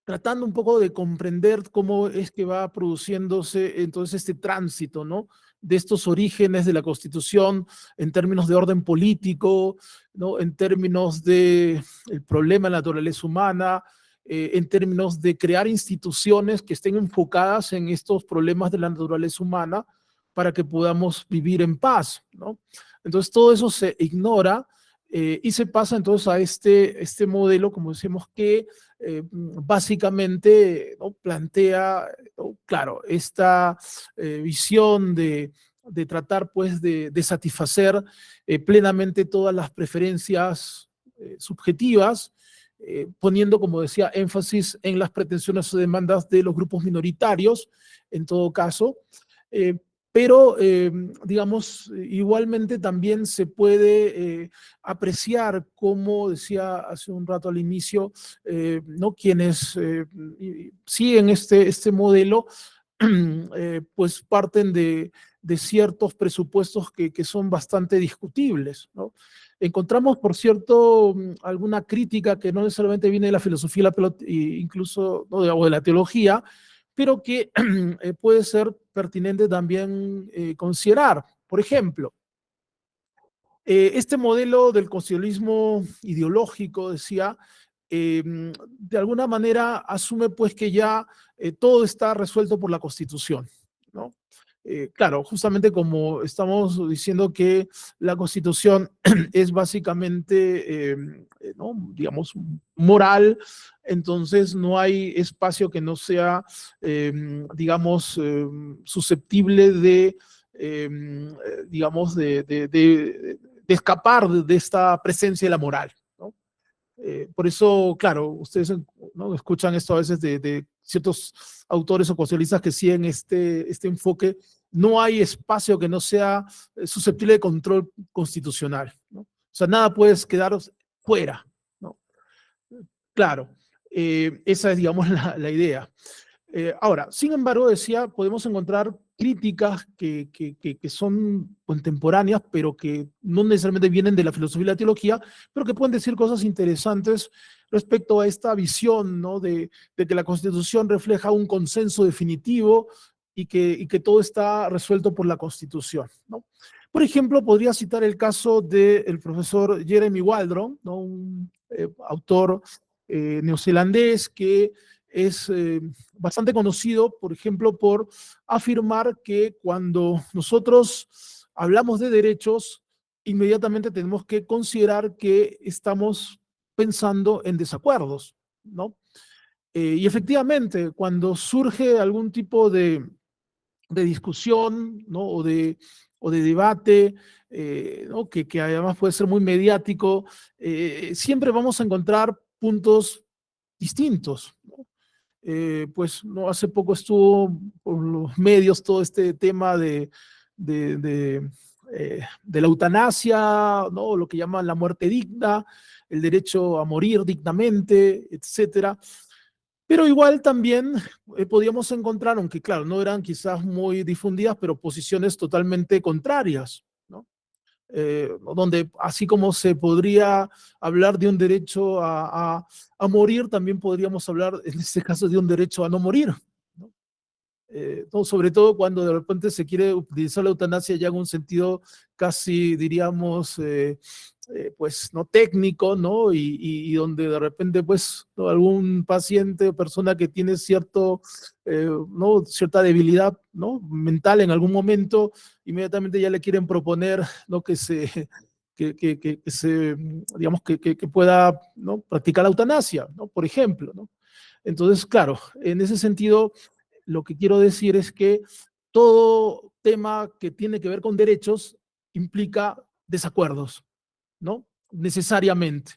tratando un poco de comprender cómo es que va produciéndose entonces este tránsito, ¿no?, de estos orígenes de la Constitución en términos de orden político, ¿no?, en términos de el problema de la naturaleza humana, en términos de crear instituciones que estén enfocadas en estos problemas de la naturaleza humana para que podamos vivir en paz, ¿no? Entonces todo eso se ignora y se pasa entonces a este modelo, como decimos, que básicamente, ¿no?, plantea, ¿no?, claro, esta visión de tratar, pues, de satisfacer plenamente todas las preferencias subjetivas, poniendo, como decía, énfasis en las pretensiones o demandas de los grupos minoritarios, en todo caso. eh, pero, digamos, igualmente también se puede apreciar, como decía hace un rato al inicio, ¿no?, quienes siguen este modelo, pues parten de ciertos presupuestos que son bastante discutibles, ¿no? Encontramos, por cierto, alguna crítica que no necesariamente viene de la filosofía, incluso, ¿no?, o de la teología, pero que puede ser pertinente también considerar. Por ejemplo, este modelo del constitucionalismo ideológico, decía, de alguna manera asume, pues, que ya todo está resuelto por la Constitución, ¿no? Claro, justamente como estamos diciendo que la Constitución es básicamente, ¿no?, digamos, moral, entonces no hay espacio que no sea, digamos, susceptible de, digamos, de escapar de esta presencia de la moral, ¿no? Por eso, claro, ustedes, ¿no?, escuchan esto a veces de ciertos autores o constitucionalistas que siguen este enfoque. No hay espacio que no sea susceptible de control constitucional, ¿no? O sea, nada puede quedar fuera, ¿no? Claro, esa es, digamos, la idea. Ahora, sin embargo, decía, podemos encontrar críticas que son contemporáneas, pero que no necesariamente vienen de la filosofía y la teología, pero que pueden decir cosas interesantes respecto a esta visión, ¿no?, de que la Constitución refleja un consenso definitivo y que todo está resuelto por la Constitución, ¿no? Por ejemplo, podría citar el caso del profesor Jeremy Waldron, ¿no?, un autor neozelandés que es bastante conocido, por ejemplo, por afirmar que cuando nosotros hablamos de derechos, inmediatamente tenemos que considerar que estamos pensando en desacuerdos, ¿no? Y efectivamente, cuando surge algún tipo de discusión, ¿no? O de debate, ¿no? Que además puede ser muy mediático, siempre vamos a encontrar puntos distintos, ¿no? Pues no, hace poco estuvo por los medios todo este tema de, de, de la eutanasia, ¿no? Lo que llaman la muerte digna, el derecho a morir dignamente, etcétera. Pero igual también podíamos encontrar, aunque claro, no eran quizás muy difundidas, pero posiciones totalmente contrarias, ¿no? Donde así como se podría hablar de un derecho a morir, también podríamos hablar en este caso de un derecho a no morir, ¿no? No, sobre todo cuando de repente se quiere utilizar la eutanasia ya en un sentido casi, diríamos, pues no técnico, ¿no? Y donde de repente, pues, ¿no? Algún paciente o persona que tiene ¿no? Cierta debilidad, ¿no? Mental en algún momento, inmediatamente ya le quieren proponer, ¿no? Que se, digamos, que pueda, ¿no? Practicar la eutanasia, ¿no? Por ejemplo, ¿no? Entonces, claro, en ese sentido, lo que quiero decir es que todo tema que tiene que ver con derechos implica desacuerdos, ¿no? Necesariamente.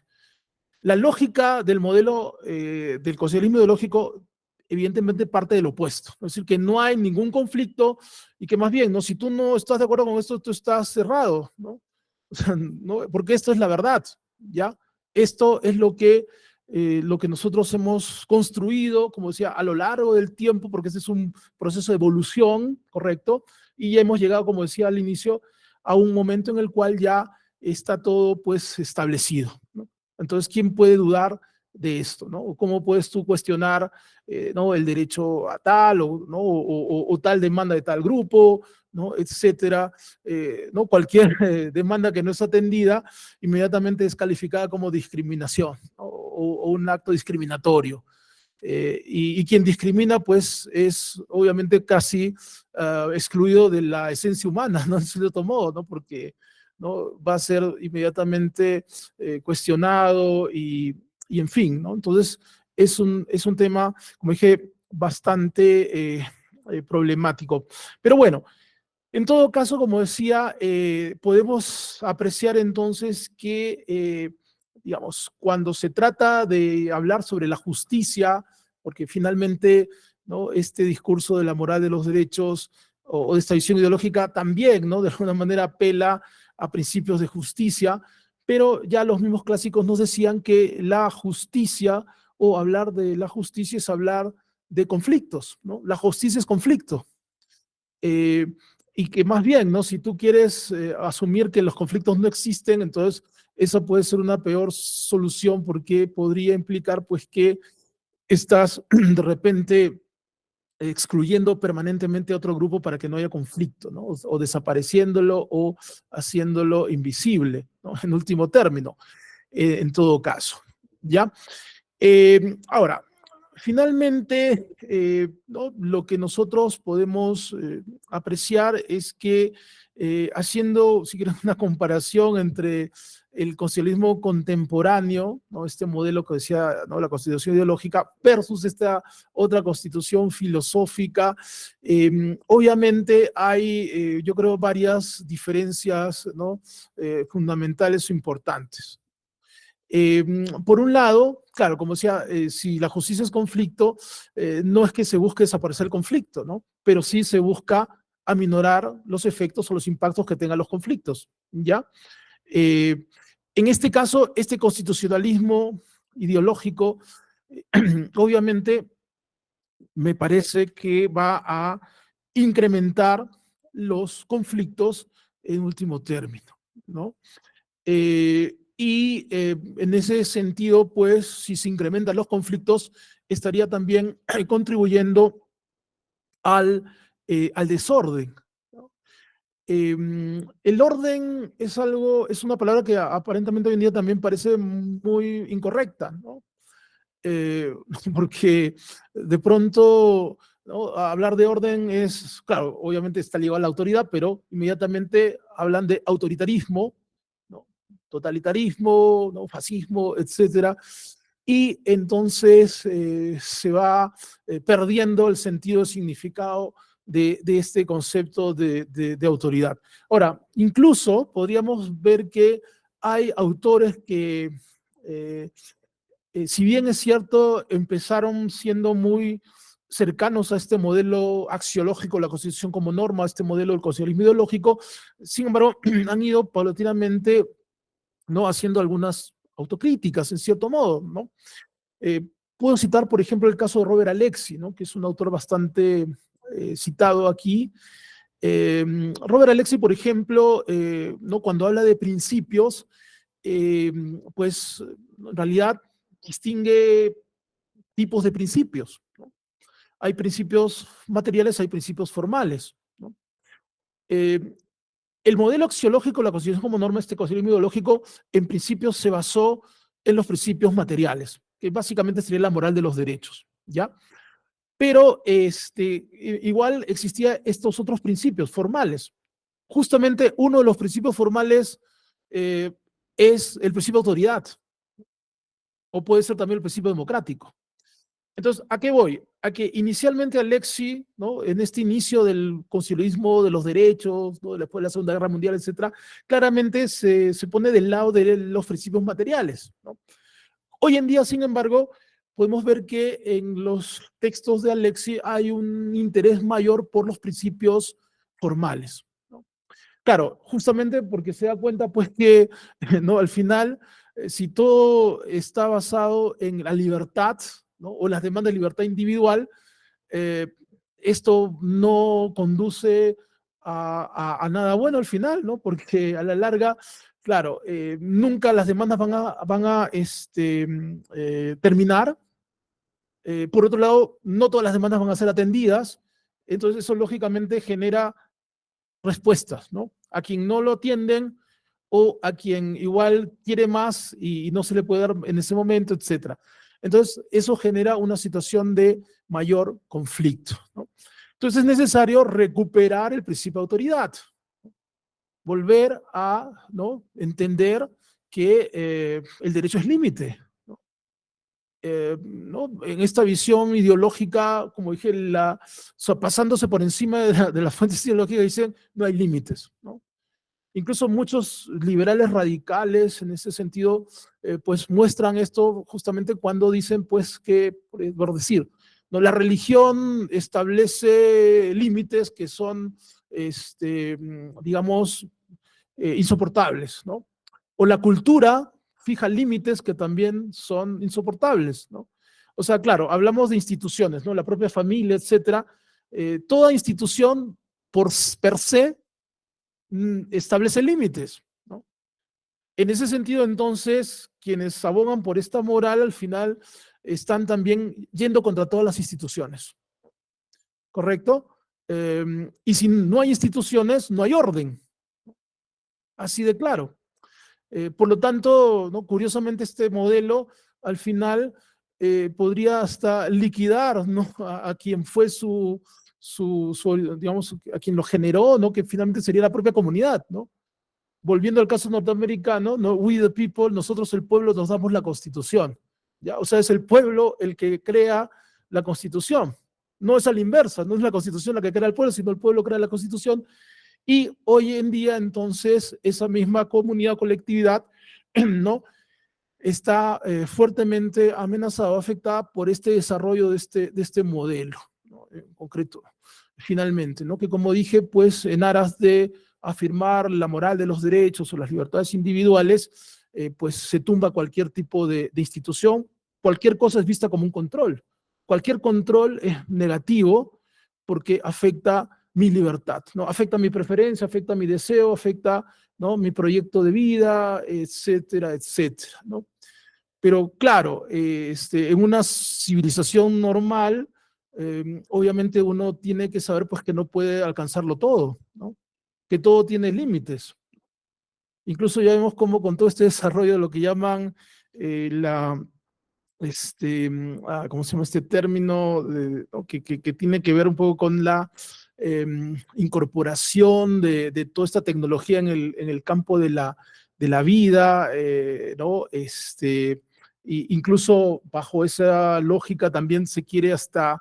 La lógica del modelo del considerismo ideológico evidentemente parte del opuesto, es decir, que no hay ningún conflicto y que más bien, ¿no? Si tú no estás de acuerdo con esto, tú estás cerrado, ¿no? O sea, ¿no? Porque esto es la verdad, ¿ya? Esto es lo que nosotros hemos construido, como decía, a lo largo del tiempo, porque este es un proceso de evolución, ¿correcto? Y ya hemos llegado, como decía al inicio, a un momento en el cual ya está todo pues establecido, ¿no? Entonces, ¿quién puede dudar de esto, ¿no? ¿Cómo puedes tú cuestionar, ¿no? El derecho a tal ¿no? O tal demanda de tal grupo, ¿no? Etcétera, ¿no? Cualquier demanda que no es atendida inmediatamente es calificada como discriminación, ¿no? O un acto discriminatorio. Y quien discrimina, pues, es obviamente casi excluido de la esencia humana, ¿no? En cierto modo, ¿no? Porque ¿no? Va a ser inmediatamente cuestionado y en fin, ¿no? Entonces, es un tema, como dije, bastante problemático. Pero bueno, en todo caso, como decía, podemos apreciar entonces que, digamos, cuando se trata de hablar sobre la justicia, porque finalmente, ¿no? Este discurso de la moral de los derechos o de esta visión ideológica también, ¿no? De alguna manera apela a principios de justicia, pero ya los mismos clásicos nos decían que la justicia o hablar de la justicia es hablar de conflictos, ¿no? La justicia es conflicto. Eh, y que más bien, ¿no? Si tú quieres asumir que los conflictos no existen, entonces esa puede ser una peor solución porque podría implicar pues que estás de repente excluyendo permanentemente a otro grupo para que no haya conflicto, ¿no? O desapareciéndolo o haciéndolo invisible, ¿no? En último término, en todo caso, ¿ya? Ahora, finalmente, ¿no? Lo que nosotros podemos apreciar es que haciendo, si quieren, una comparación entre el constitucionalismo contemporáneo, ¿no? Este modelo que decía, ¿no? La constitución ideológica versus esta otra constitución filosófica, obviamente hay, yo creo, varias diferencias, ¿no? Fundamentales o importantes. Por un lado, claro, como decía, si la justicia es conflicto, no es que se busque desaparecer el conflicto, ¿no? Pero sí se busca aminorar los efectos o los impactos que tengan los conflictos, ¿ya? Eh, en este caso, este constitucionalismo ideológico, obviamente, me parece que va a incrementar los conflictos en último término, ¿no? En ese sentido, pues, si se incrementan los conflictos, estaría también contribuyendo al desorden, ¿no? El orden es algo, es una palabra que aparentemente hoy en día también parece muy incorrecta, ¿no? porque de pronto, ¿no? Hablar de orden es, claro, obviamente está ligado a la autoridad, pero inmediatamente hablan de autoritarismo, ¿no? Totalitarismo, ¿no? Fascismo, etcétera. Y entonces se va perdiendo el sentido, significado de este concepto de autoridad. Ahora, incluso podríamos ver que hay autores que, si bien es cierto, empezaron siendo muy cercanos a este modelo axiológico, la Constitución como norma, a este modelo del constitucionalismo ideológico, sin embargo, han ido paulatinamente, ¿no? Haciendo algunas autocríticas, en cierto modo, ¿no? Eh, Puedo citar, por ejemplo, el caso de Robert Alexy, ¿no? Que es un autor bastante citado aquí. Robert Alexy, por ejemplo, ¿no? Cuando habla de principios, eh, pues en realidad distingue tipos de principios, ¿no? Hay principios materiales, hay principios formales, ¿no? Eh, el modelo axiológico, la Constitución como norma, este concepto ideológico, en principio se basó en los principios materiales, que básicamente sería la moral de los derechos, ¿ya? Pero igual existía estos otros principios formales. Justamente uno de los principios formales eh, es el principio de autoridad, o puede ser también el principio democrático. Entonces, ¿a qué voy? A que inicialmente Alexi, ¿no? En este inicio del constitucionalismo de los derechos, ¿no? Después de la Segunda Guerra Mundial, etcétera, claramente se pone del lado de los principios materiales, ¿no? Hoy en día, sin embargo, podemos ver que en los textos de Alexi hay un interés mayor por los principios formales, ¿no? Claro, justamente porque se da cuenta, pues, que no, al final, si todo está basado en la libertad, ¿no? O las demandas de libertad individual, eh, esto no conduce a nada bueno al final, ¿no? Porque a la larga, claro, nunca las demandas van a terminar. Por otro lado, no todas las demandas van a ser atendidas. Entonces, eso lógicamente genera respuestas, ¿no? A quien no lo atienden o a quien igual quiere más y no se le puede dar en ese momento, etcétera. Entonces, eso genera una situación de mayor conflicto, ¿no? Entonces, es necesario recuperar el principio de autoridad, volver a, ¿no? Entender que el derecho es límite, ¿no? ¿No? En esta visión ideológica, como dije, o sea, pasándose por encima de las fuentes ideológicas, dicen no hay límites, ¿no? Incluso muchos liberales radicales en ese sentido, pues muestran esto justamente cuando dicen, pues que, por decir, ¿no? La religión establece límites que son, digamos, insoportables, ¿no? O la cultura fija límites que también son insoportables, ¿no? O sea, claro, hablamos de instituciones, ¿no? La propia familia, etcétera. Toda institución per se establece límites, ¿no? En ese sentido, entonces, quienes abogan por esta moral al final están también yendo contra todas las instituciones, ¿correcto? Y si no hay instituciones, no hay orden, así de claro. Por lo tanto, ¿no? Curiosamente, este modelo al final podría hasta liquidar, ¿no? A quien fue digamos, a quien lo generó, ¿no? Que finalmente sería la propia comunidad, ¿no? Volviendo al caso norteamericano, ¿no? We the people, nosotros el pueblo nos damos la constitución, ¿ya? O sea, es el pueblo el que crea la constitución. No es a la inversa, no es la constitución la que crea el pueblo, sino el pueblo crea la constitución. Y hoy en día, entonces, esa misma comunidad, colectividad, ¿no? Está fuertemente amenazada, afectada por este desarrollo de este modelo, ¿no? En concreto, finalmente, ¿no? Que como dije, pues en aras de afirmar la moral de los derechos o las libertades individuales, pues se tumba cualquier tipo de institución, cualquier cosa es vista como un control. Cualquier control es negativo porque afecta mi libertad, ¿no? Afecta mi preferencia, afecta mi deseo, afecta, ¿no? Mi proyecto de vida, etcétera, etcétera, ¿no? Pero claro, en una civilización normal, obviamente uno tiene que saber pues que no puede alcanzarlo todo, ¿no? Que todo tiene límites. Incluso ya vemos cómo con todo este desarrollo de lo que llaman la ¿cómo se llama este término? ¿No? Que tiene que ver un poco con la incorporación de toda esta tecnología en el campo de la vida, ¿no? Incluso bajo esa lógica también se quiere hasta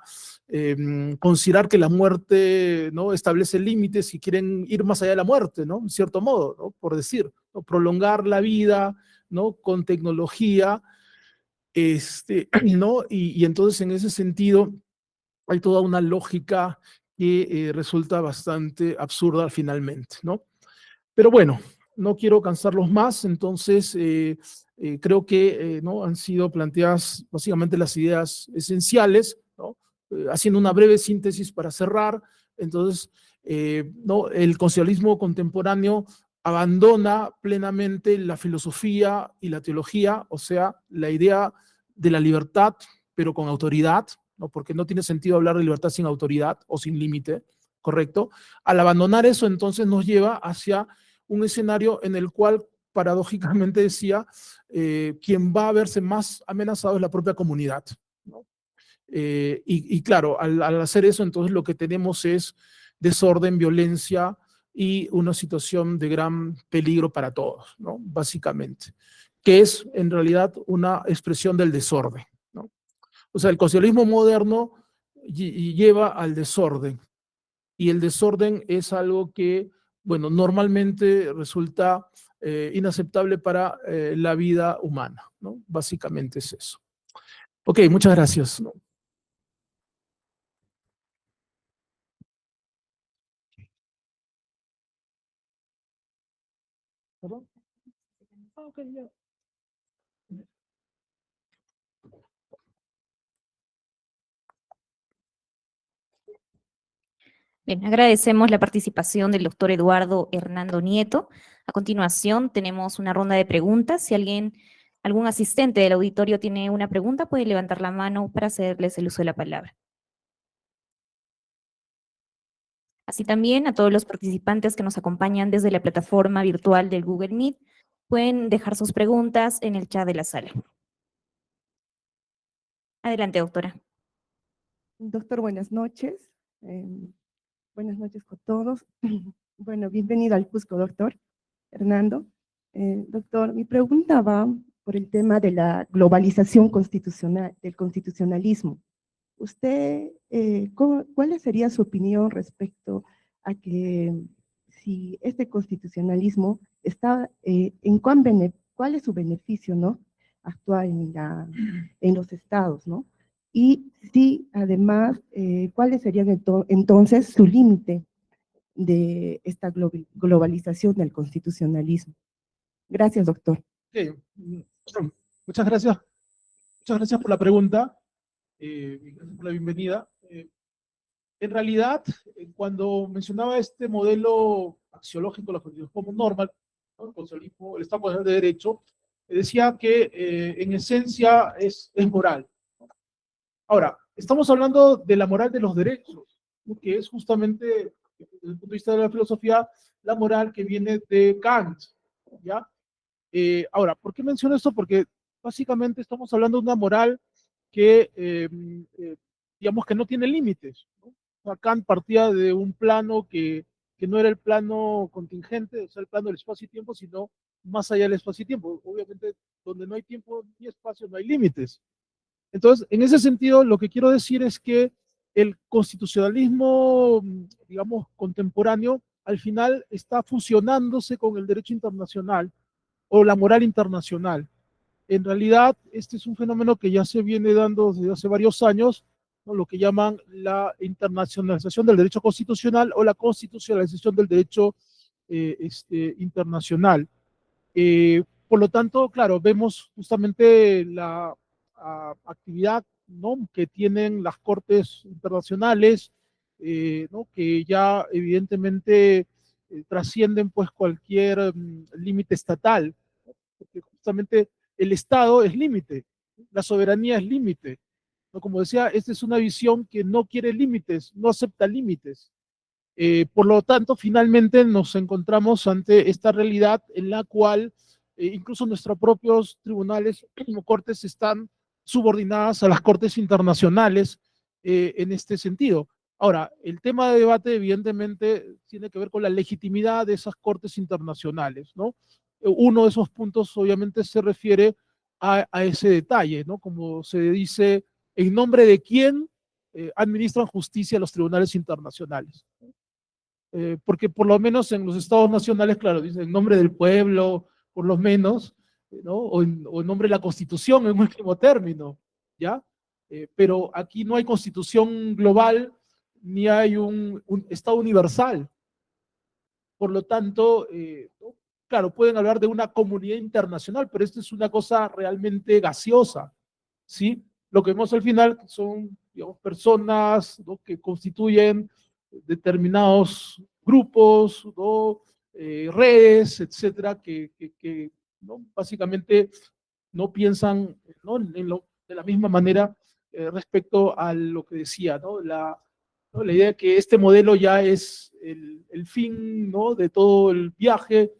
considerar que la muerte, ¿no? Establece límites y quieren ir más allá de la muerte, ¿no? En cierto modo, ¿no? Por decir, ¿no? Prolongar la vida, ¿no? Con tecnología, ¿no? Y entonces en ese sentido hay toda una lógica que resulta bastante absurda finalmente, ¿no? Pero bueno, no quiero cansarlos más, entonces creo que ¿no? Han sido planteadas básicamente las ideas esenciales, ¿no? Haciendo una breve síntesis para cerrar. Entonces, ¿no? El constitucionalismo contemporáneo abandona plenamente la filosofía y la teología, o sea, la idea de la libertad, pero con autoridad, ¿no? Porque no tiene sentido hablar de libertad sin autoridad o sin límite, ¿correcto? Al abandonar eso, entonces nos lleva hacia un escenario en el cual, paradójicamente decía, quien va a verse más amenazado es la propia comunidad, ¿no? Y claro, al hacer eso, entonces lo que tenemos es desorden, violencia y una situación de gran peligro para todos, ¿no? Básicamente, que es en realidad una expresión del desorden, ¿no? O sea, el constitucionalismo moderno lleva al desorden, y el desorden es algo que, bueno, normalmente resulta inaceptable para la vida humana, ¿no? Básicamente es eso. Ok, muchas gracias, ¿no? ¿Perdón? Ah, ok, ya. Bien, agradecemos la participación del doctor Eduardo Hernando Nieto. A continuación, tenemos una ronda de preguntas. Si algún asistente del auditorio tiene una pregunta, puede levantar la mano para cederles el uso de la palabra. Así también, a todos los participantes que nos acompañan desde la plataforma virtual del Google Meet, pueden dejar sus preguntas en el chat de la sala. Adelante, doctora. Doctor, buenas noches. Buenas noches con todos. Bueno, bienvenido al Cusco, doctor Hernando. Doctor, mi pregunta va por el tema de la globalización constitucional, del constitucionalismo. Usted, ¿cuál sería su opinión respecto a que si este constitucionalismo está, cuál es su beneficio, ¿no? Actual en los estados, ¿no? Y si además, ¿cuáles serían entonces su límite de esta globalización del constitucionalismo? Gracias, doctor. Okay. Muchas gracias. Muchas gracias por la pregunta. Gracias por la bienvenida. En realidad, cuando mencionaba este modelo axiológico, como normal, ¿no? El constitucionalismo, el Estado Constitucional de Derecho, decía que en esencia es moral. Ahora, estamos hablando de la moral de los derechos, ¿no? Que es justamente, desde el punto de vista de la filosofía, la moral que viene de Kant, ¿ya? Ahora, ¿por qué menciono esto? Porque básicamente estamos hablando de una moral que, digamos, que no tiene límites, ¿no? O sea, Kant partía de un plano que no era el plano contingente, o sea, el plano del espacio y tiempo, sino más allá del espacio y tiempo. Obviamente, donde no hay tiempo ni espacio, no hay límites. Entonces, en ese sentido, lo que quiero decir es que el constitucionalismo, digamos, contemporáneo, al final está fusionándose con el derecho internacional o la moral internacional. En realidad, este es un fenómeno que ya se viene dando desde hace varios años, ¿no? Lo que llaman la internacionalización del derecho constitucional o la constitucionalización del derecho internacional. Por lo tanto, claro, vemos justamente la actividad, ¿no? Que tienen las cortes internacionales, ¿no? Que ya evidentemente trascienden pues cualquier límite estatal, porque justamente el Estado es límite, la soberanía es límite, ¿no? Como decía, esta es una visión que no quiere límites, no acepta límites. Por lo tanto, finalmente nos encontramos ante esta realidad en la cual incluso nuestros propios tribunales o cortes están subordinadas a las cortes internacionales en este sentido. Ahora, el tema de debate evidentemente tiene que ver con la legitimidad de esas cortes internacionales, ¿no? Uno de esos puntos obviamente se refiere a ese detalle, ¿no? Como se dice, ¿en nombre de quién administran justicia los tribunales internacionales? Porque por lo menos en los estados nacionales, claro, dicen en nombre del pueblo, por lo menos, ¿no? O en nombre de la Constitución, en último término, ¿ya? Pero aquí no hay constitución global, ni hay un Estado universal. Por lo tanto, ¿no? Claro, pueden hablar de una comunidad internacional, pero esto es una cosa realmente gaseosa, ¿sí? Lo que vemos al final son, digamos, personas, ¿no? Que constituyen determinados grupos, ¿no? Redes, etcétera, ¿no? Básicamente no piensan, ¿no? De la misma manera respecto a lo que decía, ¿no? ¿No? La idea de que este modelo ya es el fin, ¿no? De todo el viaje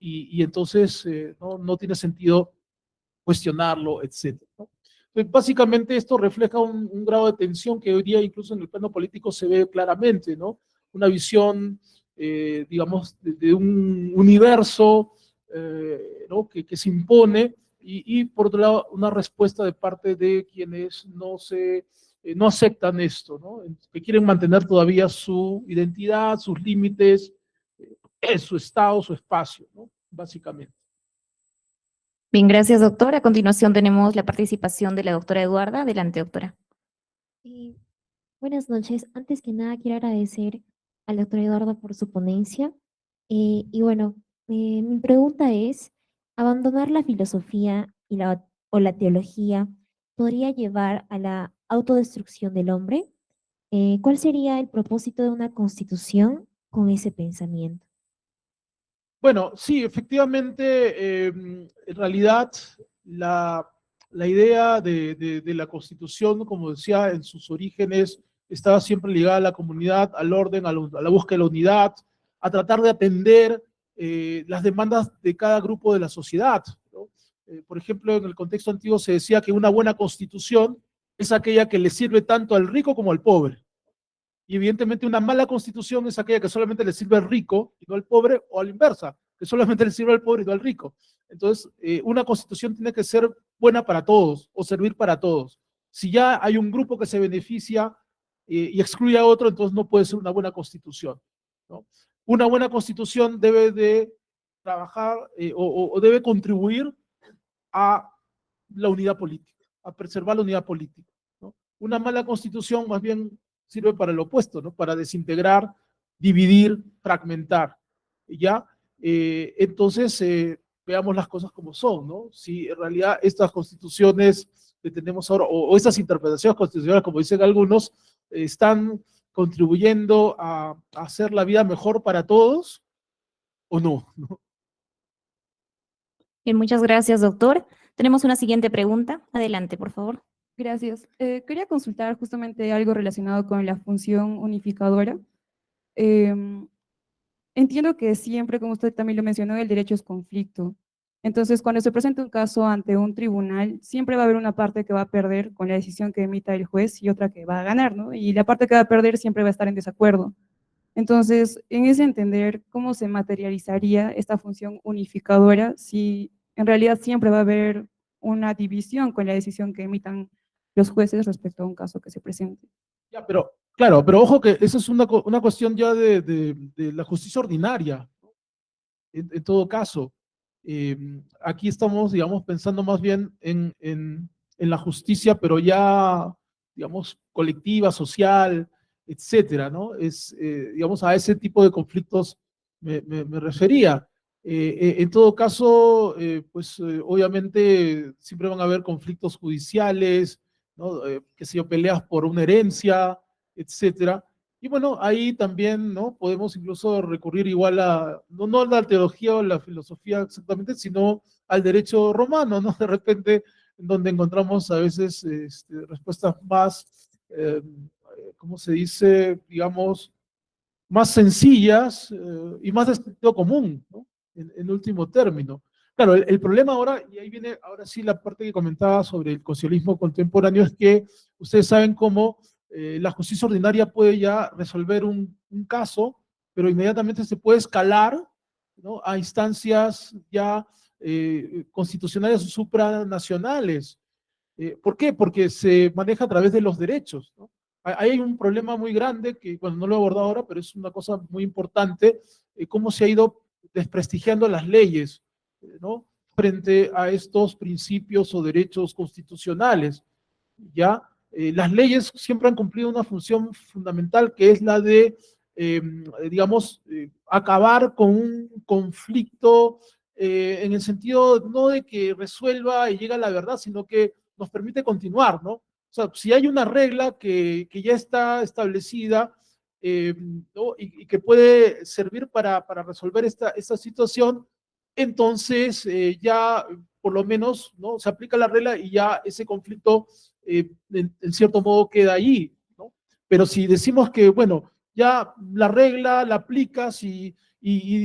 y entonces no tiene sentido cuestionarlo, etcétera, ¿no? Entonces, básicamente esto refleja un grado de tensión que hoy día incluso en el plano político se ve claramente, ¿no? Una visión, digamos, de un universo, ¿no? Que se impone y por otro lado una respuesta de parte de quienes no aceptan esto, ¿no? Que quieren mantener todavía su identidad, sus límites, su estado, su espacio, ¿no? Básicamente. Bien, gracias, doctor. A continuación tenemos la participación de la doctora Eduarda. Adelante, doctora. Eh, Buenas noches. Antes que nada, quiero agradecer al doctor Eduardo por su ponencia. Y bueno, mi pregunta es, ¿abandonar la filosofía o la teología podría llevar a la autodestrucción del hombre? ¿Cuál sería el propósito de una constitución con ese pensamiento? Bueno, sí, efectivamente, en realidad la, la idea de la Constitución, como decía, en sus orígenes estaba siempre ligada a la comunidad, al orden, a la búsqueda de la unidad, a tratar de atender las demandas de cada grupo de la sociedad, ¿no? Por ejemplo, en el contexto antiguo se decía que una buena Constitución es aquella que le sirve tanto al rico como al pobre. Y evidentemente una mala constitución es aquella que solamente le sirve al rico y no al pobre, o a la inversa, que solamente le sirve al pobre y no al rico. Entonces, una constitución tiene que ser buena para todos o servir para todos. Si ya hay un grupo que se beneficia y excluye a otro, entonces no puede ser una buena constitución, ¿no? Una buena constitución debe de trabajar o debe contribuir a la unidad política, a preservar la unidad política, ¿no? Una mala constitución más bien sirve para el opuesto, ¿no? Para desintegrar, dividir, fragmentar, ¿ya? Entonces, veamos las cosas como son, ¿no? Si en realidad estas constituciones que tenemos ahora, o estas interpretaciones constitucionales, como dicen algunos, están contribuyendo a hacer la vida mejor para todos, o no, ¿no? Bien, muchas gracias, doctor. Tenemos una siguiente pregunta. Adelante, por favor. Gracias. Quería consultar justamente algo relacionado con la función unificadora. Em, Entiendo que siempre, como usted también lo mencionó, el derecho es conflicto. Entonces, cuando se presenta un caso ante un tribunal, siempre va a haber una parte que va a perder con la decisión que emita el juez y otra que va a ganar, ¿no? Y la parte que va a perder siempre va a estar en desacuerdo. Entonces, en ese entender, ¿cómo se materializaría esta función unificadora si en realidad siempre va a haber una división con la decisión que emitan los jueces respecto a un caso que se presente? Ya, pero, claro, pero ojo que esa es una cuestión ya de la justicia ordinaria, en todo caso. Aquí estamos, digamos, pensando más bien en la justicia, pero ya, digamos, colectiva, social, etcétera, ¿no? Digamos, a ese tipo de conflictos me refería. En todo caso, pues obviamente siempre van a haber conflictos judiciales, ¿no? Qué sé yo, peleas por una herencia, etcétera. Y bueno, ahí también, ¿no? Podemos incluso recurrir igual no a la teología o la filosofía exactamente, sino al derecho romano, ¿no? De repente, en donde encontramos a veces respuestas más, ¿cómo se dice? Digamos, más sencillas y más de sentido común, ¿no? En último término. Claro, el problema ahora, y ahí viene ahora sí la parte que comentaba sobre el constitucionalismo contemporáneo, es que ustedes saben cómo la justicia ordinaria puede ya resolver un caso, pero inmediatamente se puede escalar, ¿no?, a instancias ya constitucionales o supranacionales. ¿Por qué? Porque se maneja a través de los derechos, ¿no? Ahí hay un problema muy grande que, bueno, no lo he abordado ahora, pero es una cosa muy importante, cómo se ha ido desprestigiando las leyes, ¿no?, frente a estos principios o derechos constitucionales, ¿ya? Las leyes siempre han cumplido una función fundamental que es la de, digamos, acabar con un conflicto en el sentido no de que resuelva y llegue a la verdad, sino que nos permite continuar, ¿no? O sea, si hay una regla que ya está establecida, ¿no?, y que puede servir para resolver esta situación, entonces ya por lo menos, ¿no?, se aplica la regla y ya ese conflicto en cierto modo queda allí, ¿no? Pero si decimos que, bueno, ya la regla la aplicas y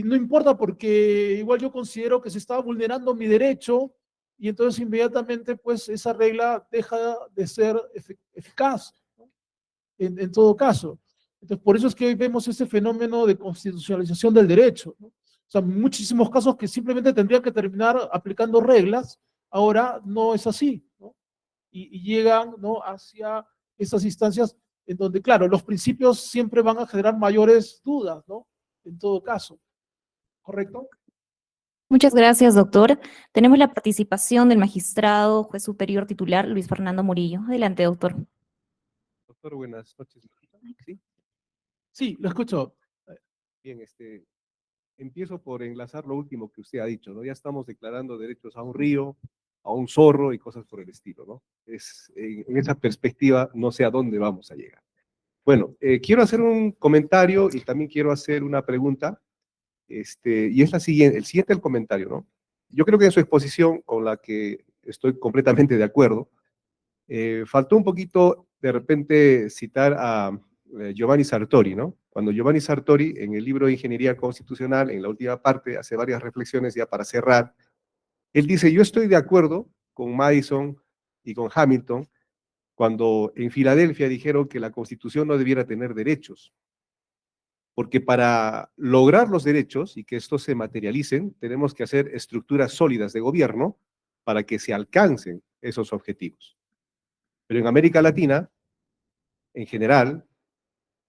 no importa porque igual yo considero que se está vulnerando mi derecho y entonces inmediatamente pues esa regla deja de ser eficaz, ¿no?, en todo caso. Entonces, por eso es que hoy vemos ese fenómeno de constitucionalización del derecho, ¿no? O sea, muchísimos casos que simplemente tendrían que terminar aplicando reglas, ahora no es así, ¿no? Y llegan, ¿no?, hacia esas instancias en donde, claro, los principios siempre van a generar mayores dudas, ¿no? En todo caso, ¿correcto? Muchas gracias, doctor. Tenemos la participación del magistrado, juez superior titular, Luis Fernando Murillo. Adelante, doctor. Doctor, buenas noches. ¿Sí? Sí, lo escucho. Bien, empiezo por enlazar lo último que usted ha dicho, ¿no? Ya estamos declarando derechos a un río, a un zorro y cosas por el estilo, ¿no? En esa perspectiva no sé a dónde vamos a llegar. Bueno, quiero hacer un comentario y también quiero hacer una pregunta, y es el siguiente el comentario, ¿no? Yo creo que en su exposición, con la que estoy completamente de acuerdo, faltó un poquito de repente citar a Giovanni Sartori, ¿no? Cuando Giovanni Sartori, en el libro de Ingeniería Constitucional, en la última parte, hace varias reflexiones ya para cerrar. Él dice, yo estoy de acuerdo con Madison y con Hamilton cuando en Filadelfia dijeron que la Constitución no debiera tener derechos, porque para lograr los derechos y que estos se materialicen, tenemos que hacer estructuras sólidas de gobierno para que se alcancen esos objetivos. Pero en América Latina, en general,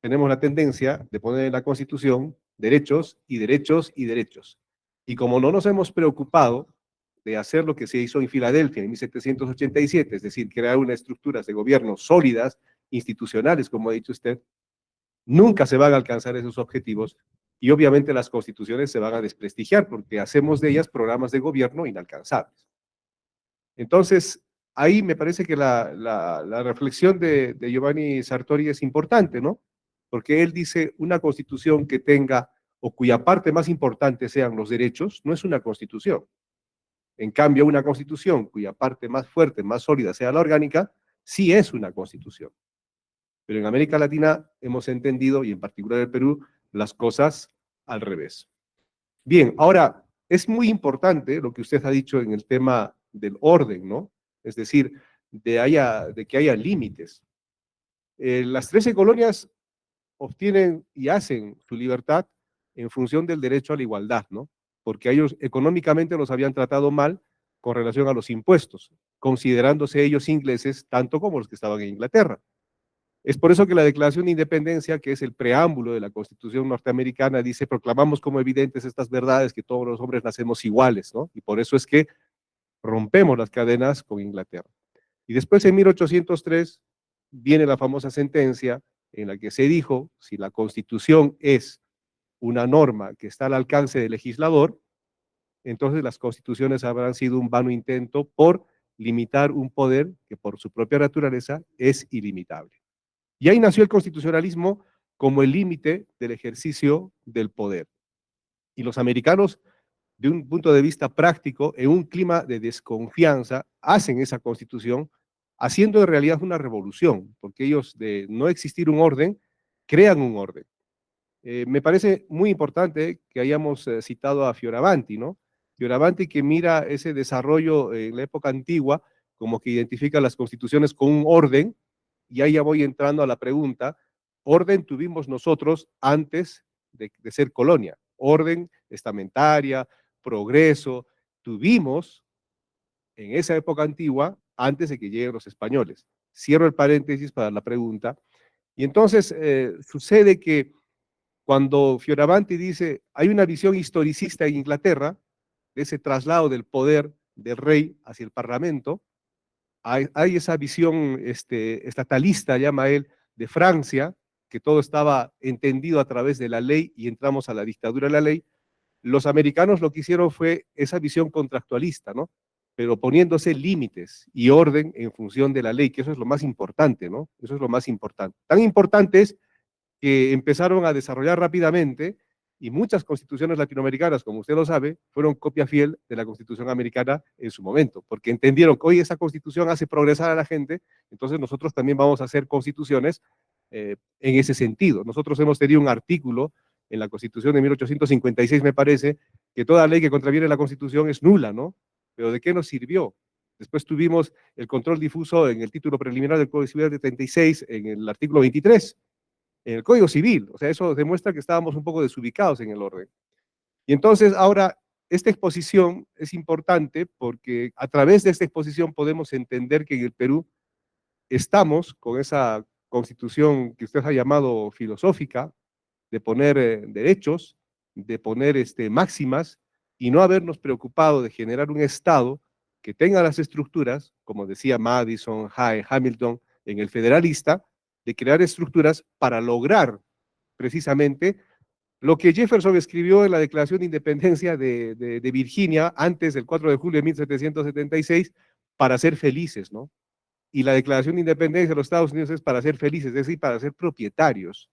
tenemos la tendencia de poner en la Constitución derechos y derechos y derechos. Y como no nos hemos preocupado de hacer lo que se hizo en Filadelfia en 1787, es decir, crear unas estructuras de gobierno sólidas, institucionales, como ha dicho usted, nunca se van a alcanzar esos objetivos y obviamente las constituciones se van a desprestigiar porque hacemos de ellas programas de gobierno inalcanzables. Entonces, ahí me parece que la reflexión de Giovanni Sartori es importante, ¿no? Porque él dice, una constitución que tenga o cuya parte más importante sean los derechos, no es una constitución. En cambio, una constitución cuya parte más fuerte, más sólida sea la orgánica, sí es una constitución. Pero en América Latina hemos entendido, y en particular el Perú, las cosas al revés. Bien, ahora, es muy importante lo que usted ha dicho en el tema del orden, ¿no? Es decir, de que haya límites. Las 13 colonias obtienen y hacen su libertad en función del derecho a la igualdad, ¿no? Porque a ellos económicamente los habían tratado mal con relación a los impuestos, considerándose ellos ingleses tanto como los que estaban en Inglaterra. Es por eso que la Declaración de Independencia, que es el preámbulo de la Constitución norteamericana, dice, proclamamos como evidentes estas verdades, que todos los hombres nacemos iguales, ¿no? Y por eso es que rompemos las cadenas con Inglaterra. Y después en 1803 viene la famosa sentencia en la que se dijo, si la Constitución es una norma que está al alcance del legislador, entonces las constituciones habrán sido un vano intento por limitar un poder que por su propia naturaleza es ilimitable. Y ahí nació el constitucionalismo como el límite del ejercicio del poder. Y los americanos, de un punto de vista práctico, en un clima de desconfianza, hacen esa constitución, haciendo en realidad una revolución, porque ellos, de no existir un orden, crean un orden. Me parece muy importante que hayamos citado a Fioravanti, ¿no? Fioravanti que mira ese desarrollo en la época antigua, como que identifica las constituciones con un orden, y ahí ya voy entrando a la pregunta, orden tuvimos nosotros antes de ser colonia, orden estamentaria, progreso, tuvimos en esa época antigua antes de que lleguen los españoles. Cierro el paréntesis para la pregunta. Y entonces sucede que cuando Fioravanti dice, hay una visión historicista en Inglaterra, de ese traslado del poder del rey hacia el parlamento, hay esa visión estatalista, llama él, de Francia, que todo estaba entendido a través de la ley y entramos a la dictadura de la ley. Los americanos lo que hicieron fue esa visión contractualista, ¿no? Pero poniéndose límites y orden en función de la ley, que eso es lo más importante, ¿no? Eso es lo más importante. Tan importante es que empezaron a desarrollar rápidamente y muchas constituciones latinoamericanas, como usted lo sabe, fueron copia fiel de la constitución americana en su momento, porque entendieron que hoy esa constitución hace progresar a la gente, entonces nosotros también vamos a hacer constituciones en ese sentido. Nosotros hemos tenido un artículo en la Constitución de 1856, me parece, que toda ley que contraviene la Constitución es nula, ¿no? Pero ¿de qué nos sirvió? Después tuvimos el control difuso en el título preliminar del Código Civil de 36, en el artículo 23, en el Código Civil. O sea, eso demuestra que estábamos un poco desubicados en el orden. Y entonces ahora, esta exposición es importante porque a través de esta exposición podemos entender que en el Perú estamos con esa constitución que usted ha llamado filosófica, de poner derechos, de poner máximas, y no habernos preocupado de generar un Estado que tenga las estructuras, como decía Madison, Hamilton, en el federalista, de crear estructuras para lograr precisamente lo que Jefferson escribió en la Declaración de Independencia de Virginia antes del 4 de julio de 1776, para ser felices, ¿no? Y la Declaración de Independencia de los Estados Unidos es para ser felices, es decir, para ser propietarios,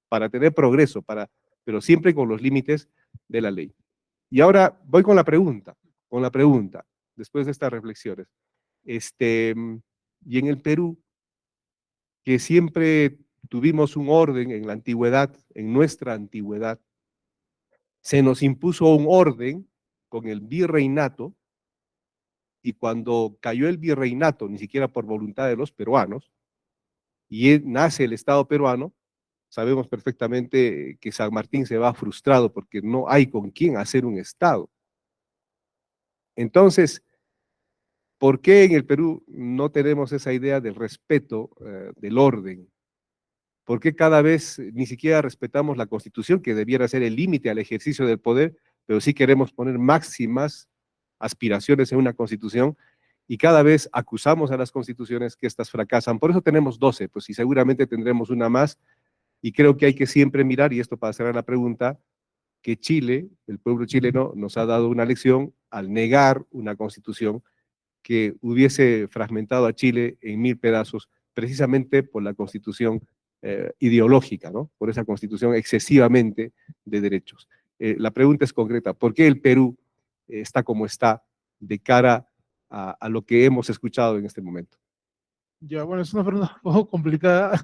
para tener progreso, pero siempre con los límites de la ley. Y ahora voy con la pregunta, después de estas reflexiones. Y en el Perú, que siempre tuvimos un orden en la antigüedad, en nuestra antigüedad, se nos impuso un orden con el virreinato, y cuando cayó el virreinato, ni siquiera por voluntad de los peruanos, y nace el Estado peruano, sabemos perfectamente que San Martín se va frustrado porque no hay con quién hacer un Estado. Entonces, ¿por qué en el Perú no tenemos esa idea del respeto del orden? ¿Por qué cada vez ni siquiera respetamos la Constitución, que debiera ser el límite al ejercicio del poder, pero sí queremos poner máximas aspiraciones en una Constitución, y cada vez acusamos a las constituciones que éstas fracasan? Por eso tenemos 12, pues, y seguramente tendremos una más, y creo que hay que siempre mirar, y esto para cerrar la pregunta, que Chile, el pueblo chileno, nos ha dado una lección al negar una Constitución que hubiese fragmentado a Chile en 1000 pedazos, precisamente por la Constitución ideológica, ¿no? Por esa Constitución excesivamente de derechos. La pregunta es concreta: ¿por qué el Perú está como está de cara a lo que hemos escuchado en este momento? Ya, bueno, es una pregunta un poco complicada.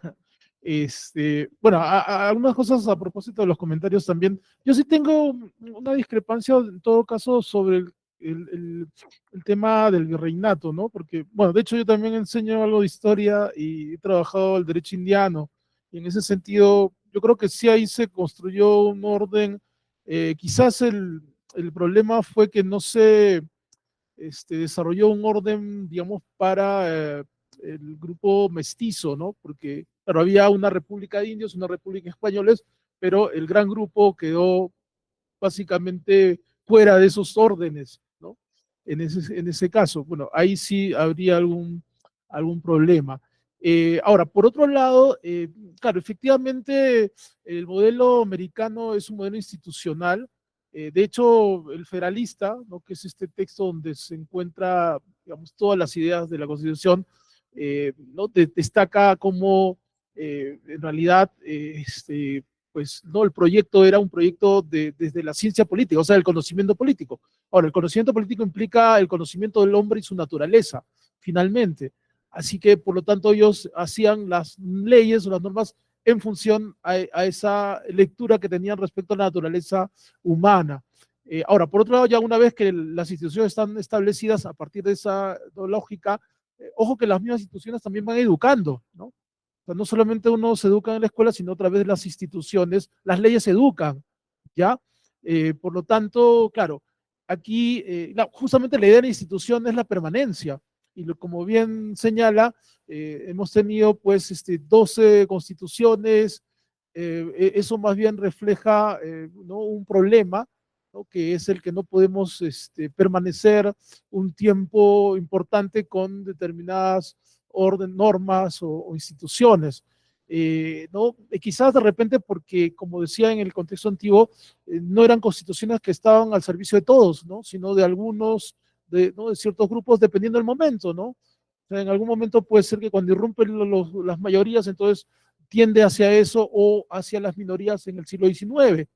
Bueno, algunas cosas a propósito de los comentarios también. Yo sí tengo una discrepancia en todo caso sobre el tema del virreinato, ¿no? Porque, bueno, de hecho yo también enseño algo de historia y he trabajado el derecho indiano, y en ese sentido yo creo que sí ahí se construyó un orden. Quizás el problema fue que no se desarrolló un orden, digamos, para el grupo mestizo, ¿no? Porque, claro, había una república de indios, una república de españoles, pero el gran grupo quedó básicamente fuera de esos órdenes, ¿no? En ese caso, bueno, ahí sí habría algún problema. Ahora, por otro lado, claro, efectivamente el modelo americano es un modelo institucional. De hecho, el Federalista, ¿no?, que es este texto donde se encuentra, digamos, todas las ideas de la Constitución, ¿no?, destaca cómo en realidad pues no, el proyecto era un proyecto desde la ciencia política, o sea, el conocimiento político. Ahora, el conocimiento político implica el conocimiento del hombre y su naturaleza, finalmente. Así que, por lo tanto, ellos hacían las leyes o las normas en función a esa lectura que tenían respecto a la naturaleza humana. Ahora, por otro lado, ya una vez que las instituciones están establecidas a partir de esa lógica, ojo que las mismas instituciones también van educando, ¿no? O sea, no solamente uno se educa en la escuela, sino a través de las instituciones, las leyes educan, ¿ya? Por lo tanto, claro, aquí justamente la idea de la institución es la permanencia. Y como bien señala, hemos tenido pues 12 constituciones, eso más bien refleja ¿no? un problema, ¿no? Que es el que no podemos permanecer un tiempo importante con determinadas normas o instituciones. ¿No? Quizás de repente porque, como decía en el contexto antiguo, no eran constituciones que estaban al servicio de todos, ¿no? Sino de algunos, ¿no? de ciertos grupos, dependiendo del momento, ¿no? O sea, en algún momento puede ser que cuando irrumpen las mayorías, entonces tiende hacia eso o hacia las minorías en el siglo XIX,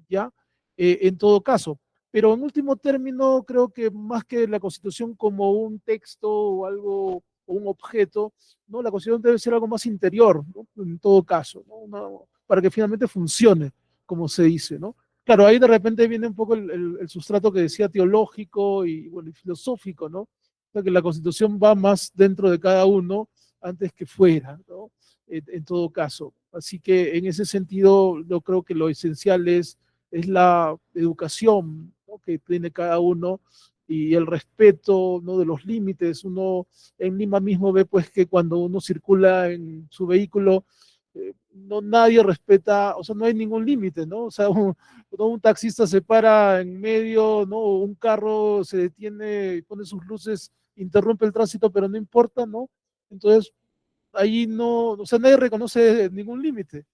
¿ya? En todo caso. Pero en último término, creo que más que la Constitución como un texto o algo, o un objeto, ¿no? La Constitución debe ser algo más interior, ¿no? En todo caso, ¿no? Para que finalmente funcione, como se dice, ¿no? Claro, ahí de repente viene un poco el sustrato que decía teológico y, bueno, y filosófico, ¿no? O sea, que la Constitución va más dentro de cada uno antes que fuera, ¿no? En todo caso. Así que en ese sentido, yo creo que lo esencial es la educación, ¿no? que tiene cada uno y el respeto, ¿no? de los límites. Uno en Lima mismo ve pues que cuando uno circula en su vehículo, no nadie respeta, o sea, no hay ningún límite, ¿no? O sea, un taxista se para en medio, ¿no? Un carro se detiene y pone sus luces, interrumpe el tránsito, pero no importa, ¿no? Entonces, ahí no, o sea, nadie reconoce ningún límite,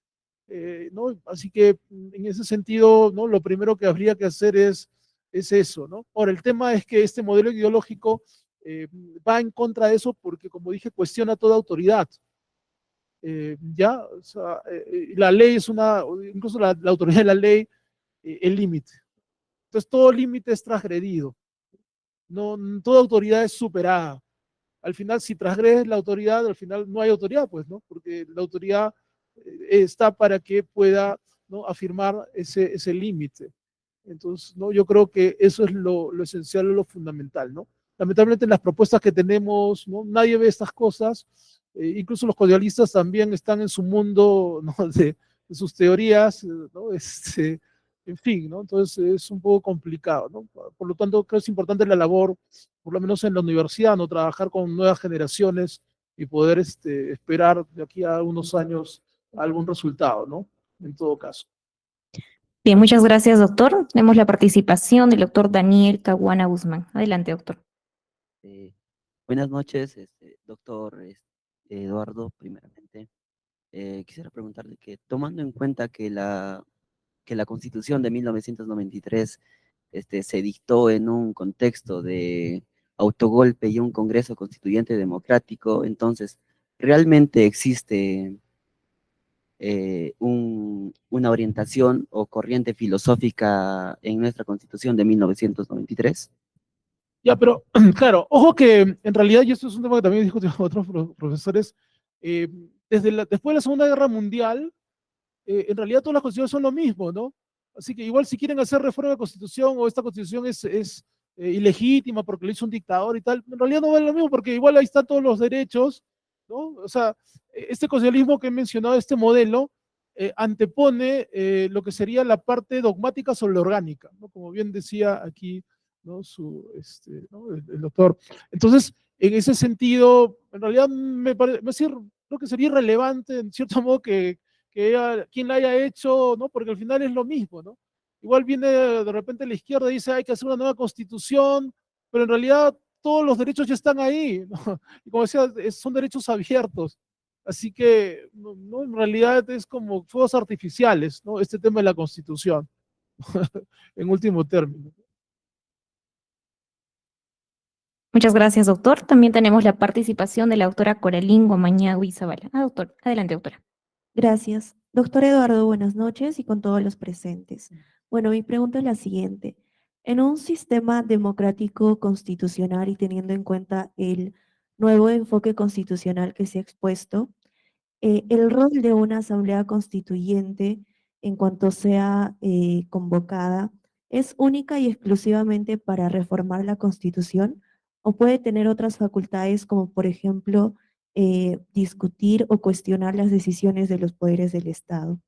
¿no? Así que en ese sentido, ¿no? Lo primero que habría que hacer es eso, ¿no? Ahora, el tema es que este modelo ideológico va en contra de eso porque, como dije, cuestiona toda autoridad. Ya, o sea, la ley es una, incluso la autoridad de la ley, el límite. Entonces, todo límite es transgredido. No, toda autoridad es superada. Al final, si transgredes la autoridad, al final no hay autoridad, pues, ¿no? Porque la autoridad está para que pueda, ¿no? afirmar ese límite. Entonces, ¿no? Yo creo que eso es lo esencial, lo fundamental, ¿no? Lamentablemente en las propuestas que tenemos, ¿no? Nadie ve estas cosas, incluso los codialistas también están en su mundo, ¿no? de sus teorías, ¿no? En fin, ¿no? Entonces es un poco complicado, ¿no? Por lo tanto, creo que es importante la labor, por lo menos en la universidad, ¿no? Trabajar con nuevas generaciones y poder esperar de aquí a unos años algún resultado, ¿no? En todo caso. Bien, muchas gracias, doctor. Tenemos la participación del doctor Daniel Caguana Guzmán. Adelante, doctor. Buenas noches, doctor Eduardo, primeramente. Quisiera preguntarle que, tomando en cuenta que la Constitución de 1993 se dictó en un contexto de autogolpe y un Congreso Constituyente democrático, entonces, ¿realmente existe una orientación o corriente filosófica en nuestra Constitución de 1993? Ya, pero claro, ojo que en realidad, y esto es un tema que también discutieron otros profesores, después de la Segunda Guerra Mundial, en realidad todas las constituciones son lo mismo, ¿no? Así que igual si quieren hacer reforma de la Constitución o esta Constitución es ilegítima porque lo hizo un dictador y tal, en realidad no vale lo mismo porque igual ahí están todos los derechos, ¿no? O sea, este constitucionalismo que he mencionado, este modelo, antepone lo que sería la parte dogmática sobre la orgánica, ¿no? Como bien decía aquí, ¿no? ¿no? El doctor. Entonces, en ese sentido, en realidad creo que sería irrelevante, en cierto modo, que quien la haya hecho, ¿no? Porque al final es lo mismo, ¿no? Igual viene de repente la izquierda y dice hay que hacer una nueva constitución, pero en realidad todos los derechos ya están ahí, ¿no? Y como decía, son derechos abiertos. Así que, no, en realidad es como fuegos artificiales, ¿no? Este tema de la constitución, en último término. Muchas gracias, doctor. También tenemos la participación de la doctora Coralín Guamañagui Zabala. Ah, doctor, adelante, doctora. Gracias. Doctor Eduardo, buenas noches y con todos los presentes. Bueno, mi pregunta es la siguiente. En un sistema democrático constitucional y teniendo en cuenta el nuevo enfoque constitucional que se ha expuesto, el rol de una asamblea constituyente en cuanto sea convocada ¿Es única y exclusivamente para reformar la Constitución o puede tener otras facultades como, por ejemplo, discutir o cuestionar las decisiones de los poderes del Estado?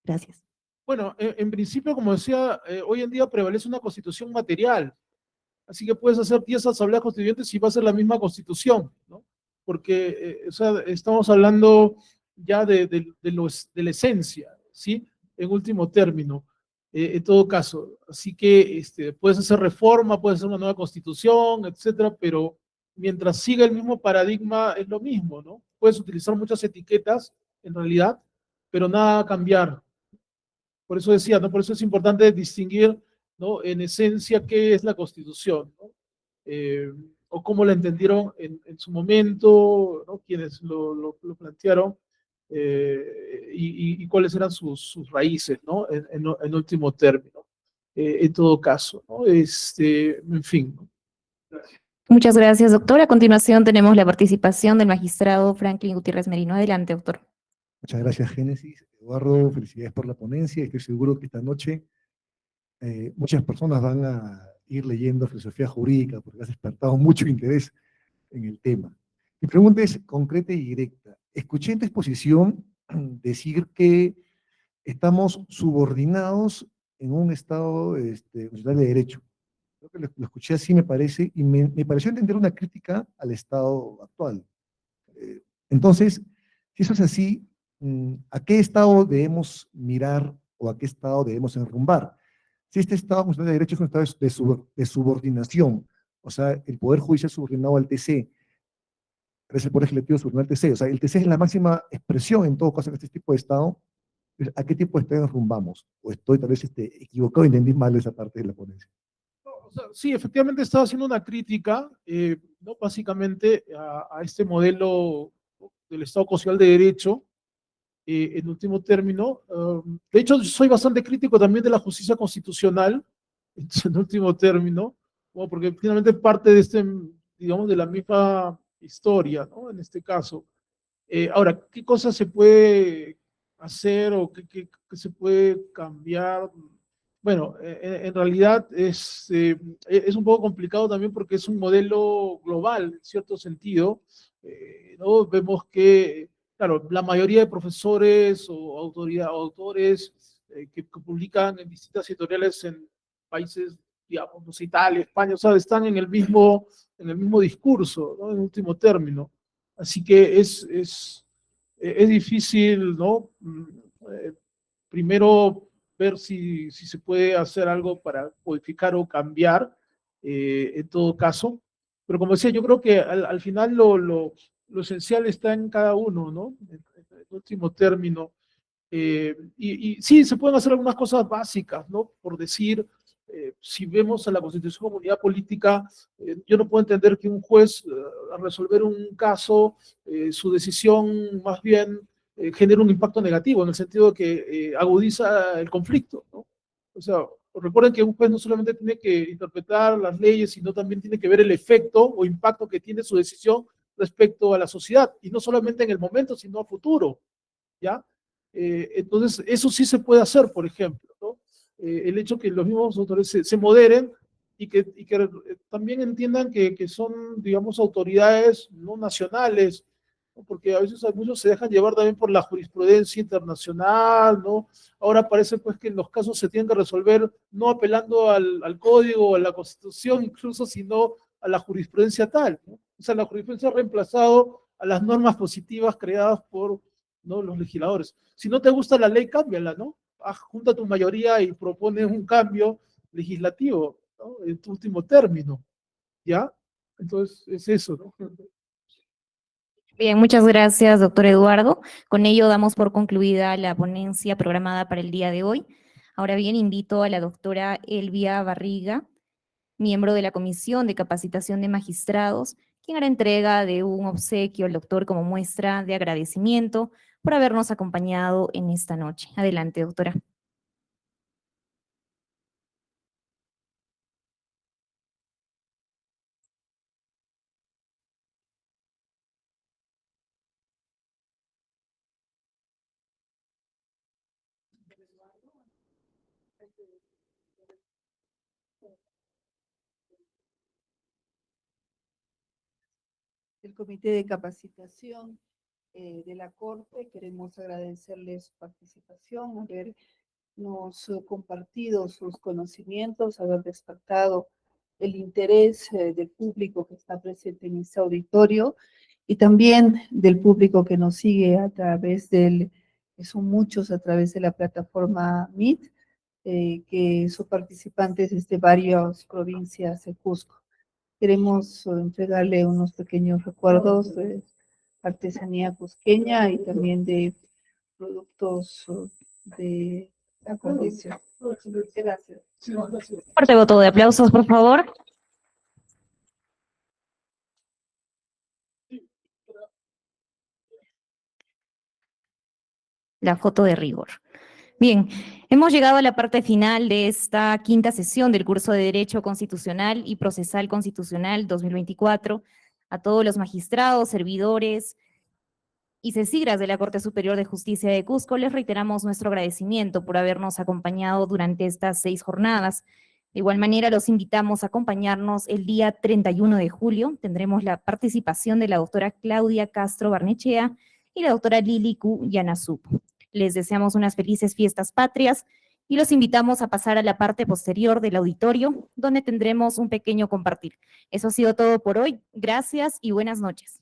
Gracias. Bueno, en principio, como decía, hoy en día prevalece una constitución material, así que puedes hacer 10 asambleas constituyentes y va a ser la misma constitución, ¿no? Porque, o sea, estamos hablando ya de la esencia, ¿sí? En último término, en todo caso. Así que puedes hacer reforma, puedes hacer una nueva constitución, etcétera, pero mientras siga el mismo paradigma, es lo mismo, ¿no? Puedes utilizar muchas etiquetas, en realidad, pero nada va a cambiar. Por eso decía, ¿no? Por eso es importante distinguir, ¿no? En esencia qué es la Constitución, ¿no? Eh, o cómo la entendieron en su momento, ¿no? Quienes lo plantearon, y cuáles eran sus raíces, ¿no? En último término, en todo caso, ¿no? En fin, ¿no? Muchas gracias, doctor. A continuación tenemos la participación del magistrado Franklin Gutiérrez Merino. Adelante, doctor. Muchas gracias, Génesis. Eduardo, felicidades por la ponencia. Estoy seguro que esta noche muchas personas van a ir leyendo filosofía jurídica porque has despertado mucho interés en el tema. Mi pregunta es concreta y directa. Escuché en tu exposición decir que estamos subordinados en un Estado constitucional de derecho. Creo que lo escuché así, me parece, y me pareció entender una crítica al Estado actual. Entonces, si eso es así, ¿a qué estado debemos mirar o a qué estado debemos enrumbar? Si este estado constitucional de derecho es un estado de subordinación, o sea, el Poder Judicial subordinado al TC, es el Poder Legislativo subordinado al TC, o sea, el TC es la máxima expresión en todo caso en este tipo de estado. ¿A qué tipo de estado enrumbamos? ¿O estoy tal vez equivocado y entendí mal esa parte de la ponencia? No, o sea, sí, efectivamente estaba haciendo una crítica, ¿no? Básicamente a este modelo, ¿no? Del Estado Constitucional de Derecho, en último término. De hecho, soy bastante crítico también de la justicia constitucional, en último término, ¿no? Porque finalmente parte de digamos, de la misma historia, ¿no? En este caso. Ahora, ¿qué cosas se puede hacer o qué se puede cambiar? Bueno, en realidad es un poco complicado también porque es un modelo global, en cierto sentido. ¿No? Vemos que, claro, la mayoría de profesores o autores que publican en distintas editoriales en países, digamos, no sé, Italia, España, o sea, están en el mismo discurso, ¿no? En último término. Así que es difícil, ¿no? Eh, Primero ver si se puede hacer algo para modificar o cambiar, en todo caso. Pero como decía, yo creo que al final lo esencial está en cada uno, ¿no? En último término. Y sí, se pueden hacer algunas cosas básicas, ¿no? Por decir, si vemos a la Constitución como unidad política, yo no puedo entender que un juez, al resolver un caso, su decisión más bien genere un impacto negativo, en el sentido de que agudiza el conflicto, ¿no? O sea, recuerden que un juez no solamente tiene que interpretar las leyes, sino también tiene que ver el efecto o impacto que tiene su decisión respecto a la sociedad, y no solamente en el momento, sino a futuro, ¿ya? Entonces, eso sí se puede hacer, por ejemplo, ¿no? El hecho que los mismos autores se moderen y que también entiendan que son, digamos, autoridades no nacionales, ¿no? Porque a veces muchos se dejan llevar también por la jurisprudencia internacional, ¿no? Ahora parece pues que en los casos se tienen que resolver no apelando al código o a la constitución incluso, sino a la jurisprudencia tal, ¿no? O sea, la jurisprudencia ha reemplazado a las normas positivas creadas por, ¿no? Los legisladores. Si no te gusta la ley, cámbiala, ¿no? Junta tu mayoría y propone un cambio legislativo, ¿no? En tu último término, ¿ya? Entonces, es eso, ¿no? Bien, muchas gracias, doctor Eduardo. Con ello damos por concluida la ponencia programada para el día de hoy. Ahora bien, invito a la doctora Elvia Barriga, miembro de la Comisión de Capacitación de Magistrados, quien hará entrega de un obsequio al doctor como muestra de agradecimiento por habernos acompañado en esta noche. Adelante, doctora. El Comité de Capacitación de la Corte. Queremos agradecerles su participación, habernos compartido sus conocimientos, haber despertado el interés del público que está presente en este auditorio y también del público que nos sigue a través que son muchos a través de la plataforma Meet, que son participantes desde varias provincias de Cusco. Queremos entregarle unos pequeños recuerdos de artesanía cusqueña y también de productos de la condición. Gracias. Fuerte voto de aplausos, por favor. La foto de rigor. Bien, hemos llegado a la parte final de esta quinta sesión del curso de Derecho Constitucional y Procesal Constitucional 2024. A todos los magistrados, servidores y cesigras de la Corte Superior de Justicia de Cusco, les reiteramos nuestro agradecimiento por habernos acompañado durante estas 6 jornadas. De igual manera, los invitamos a acompañarnos el día 31 de julio. Tendremos la participación de la doctora Claudia Castro Barnechea y la doctora Lili Q. Yanasup. Les deseamos unas felices fiestas patrias y los invitamos a pasar a la parte posterior del auditorio, donde tendremos un pequeño compartir. Eso ha sido todo por hoy. Gracias y buenas noches.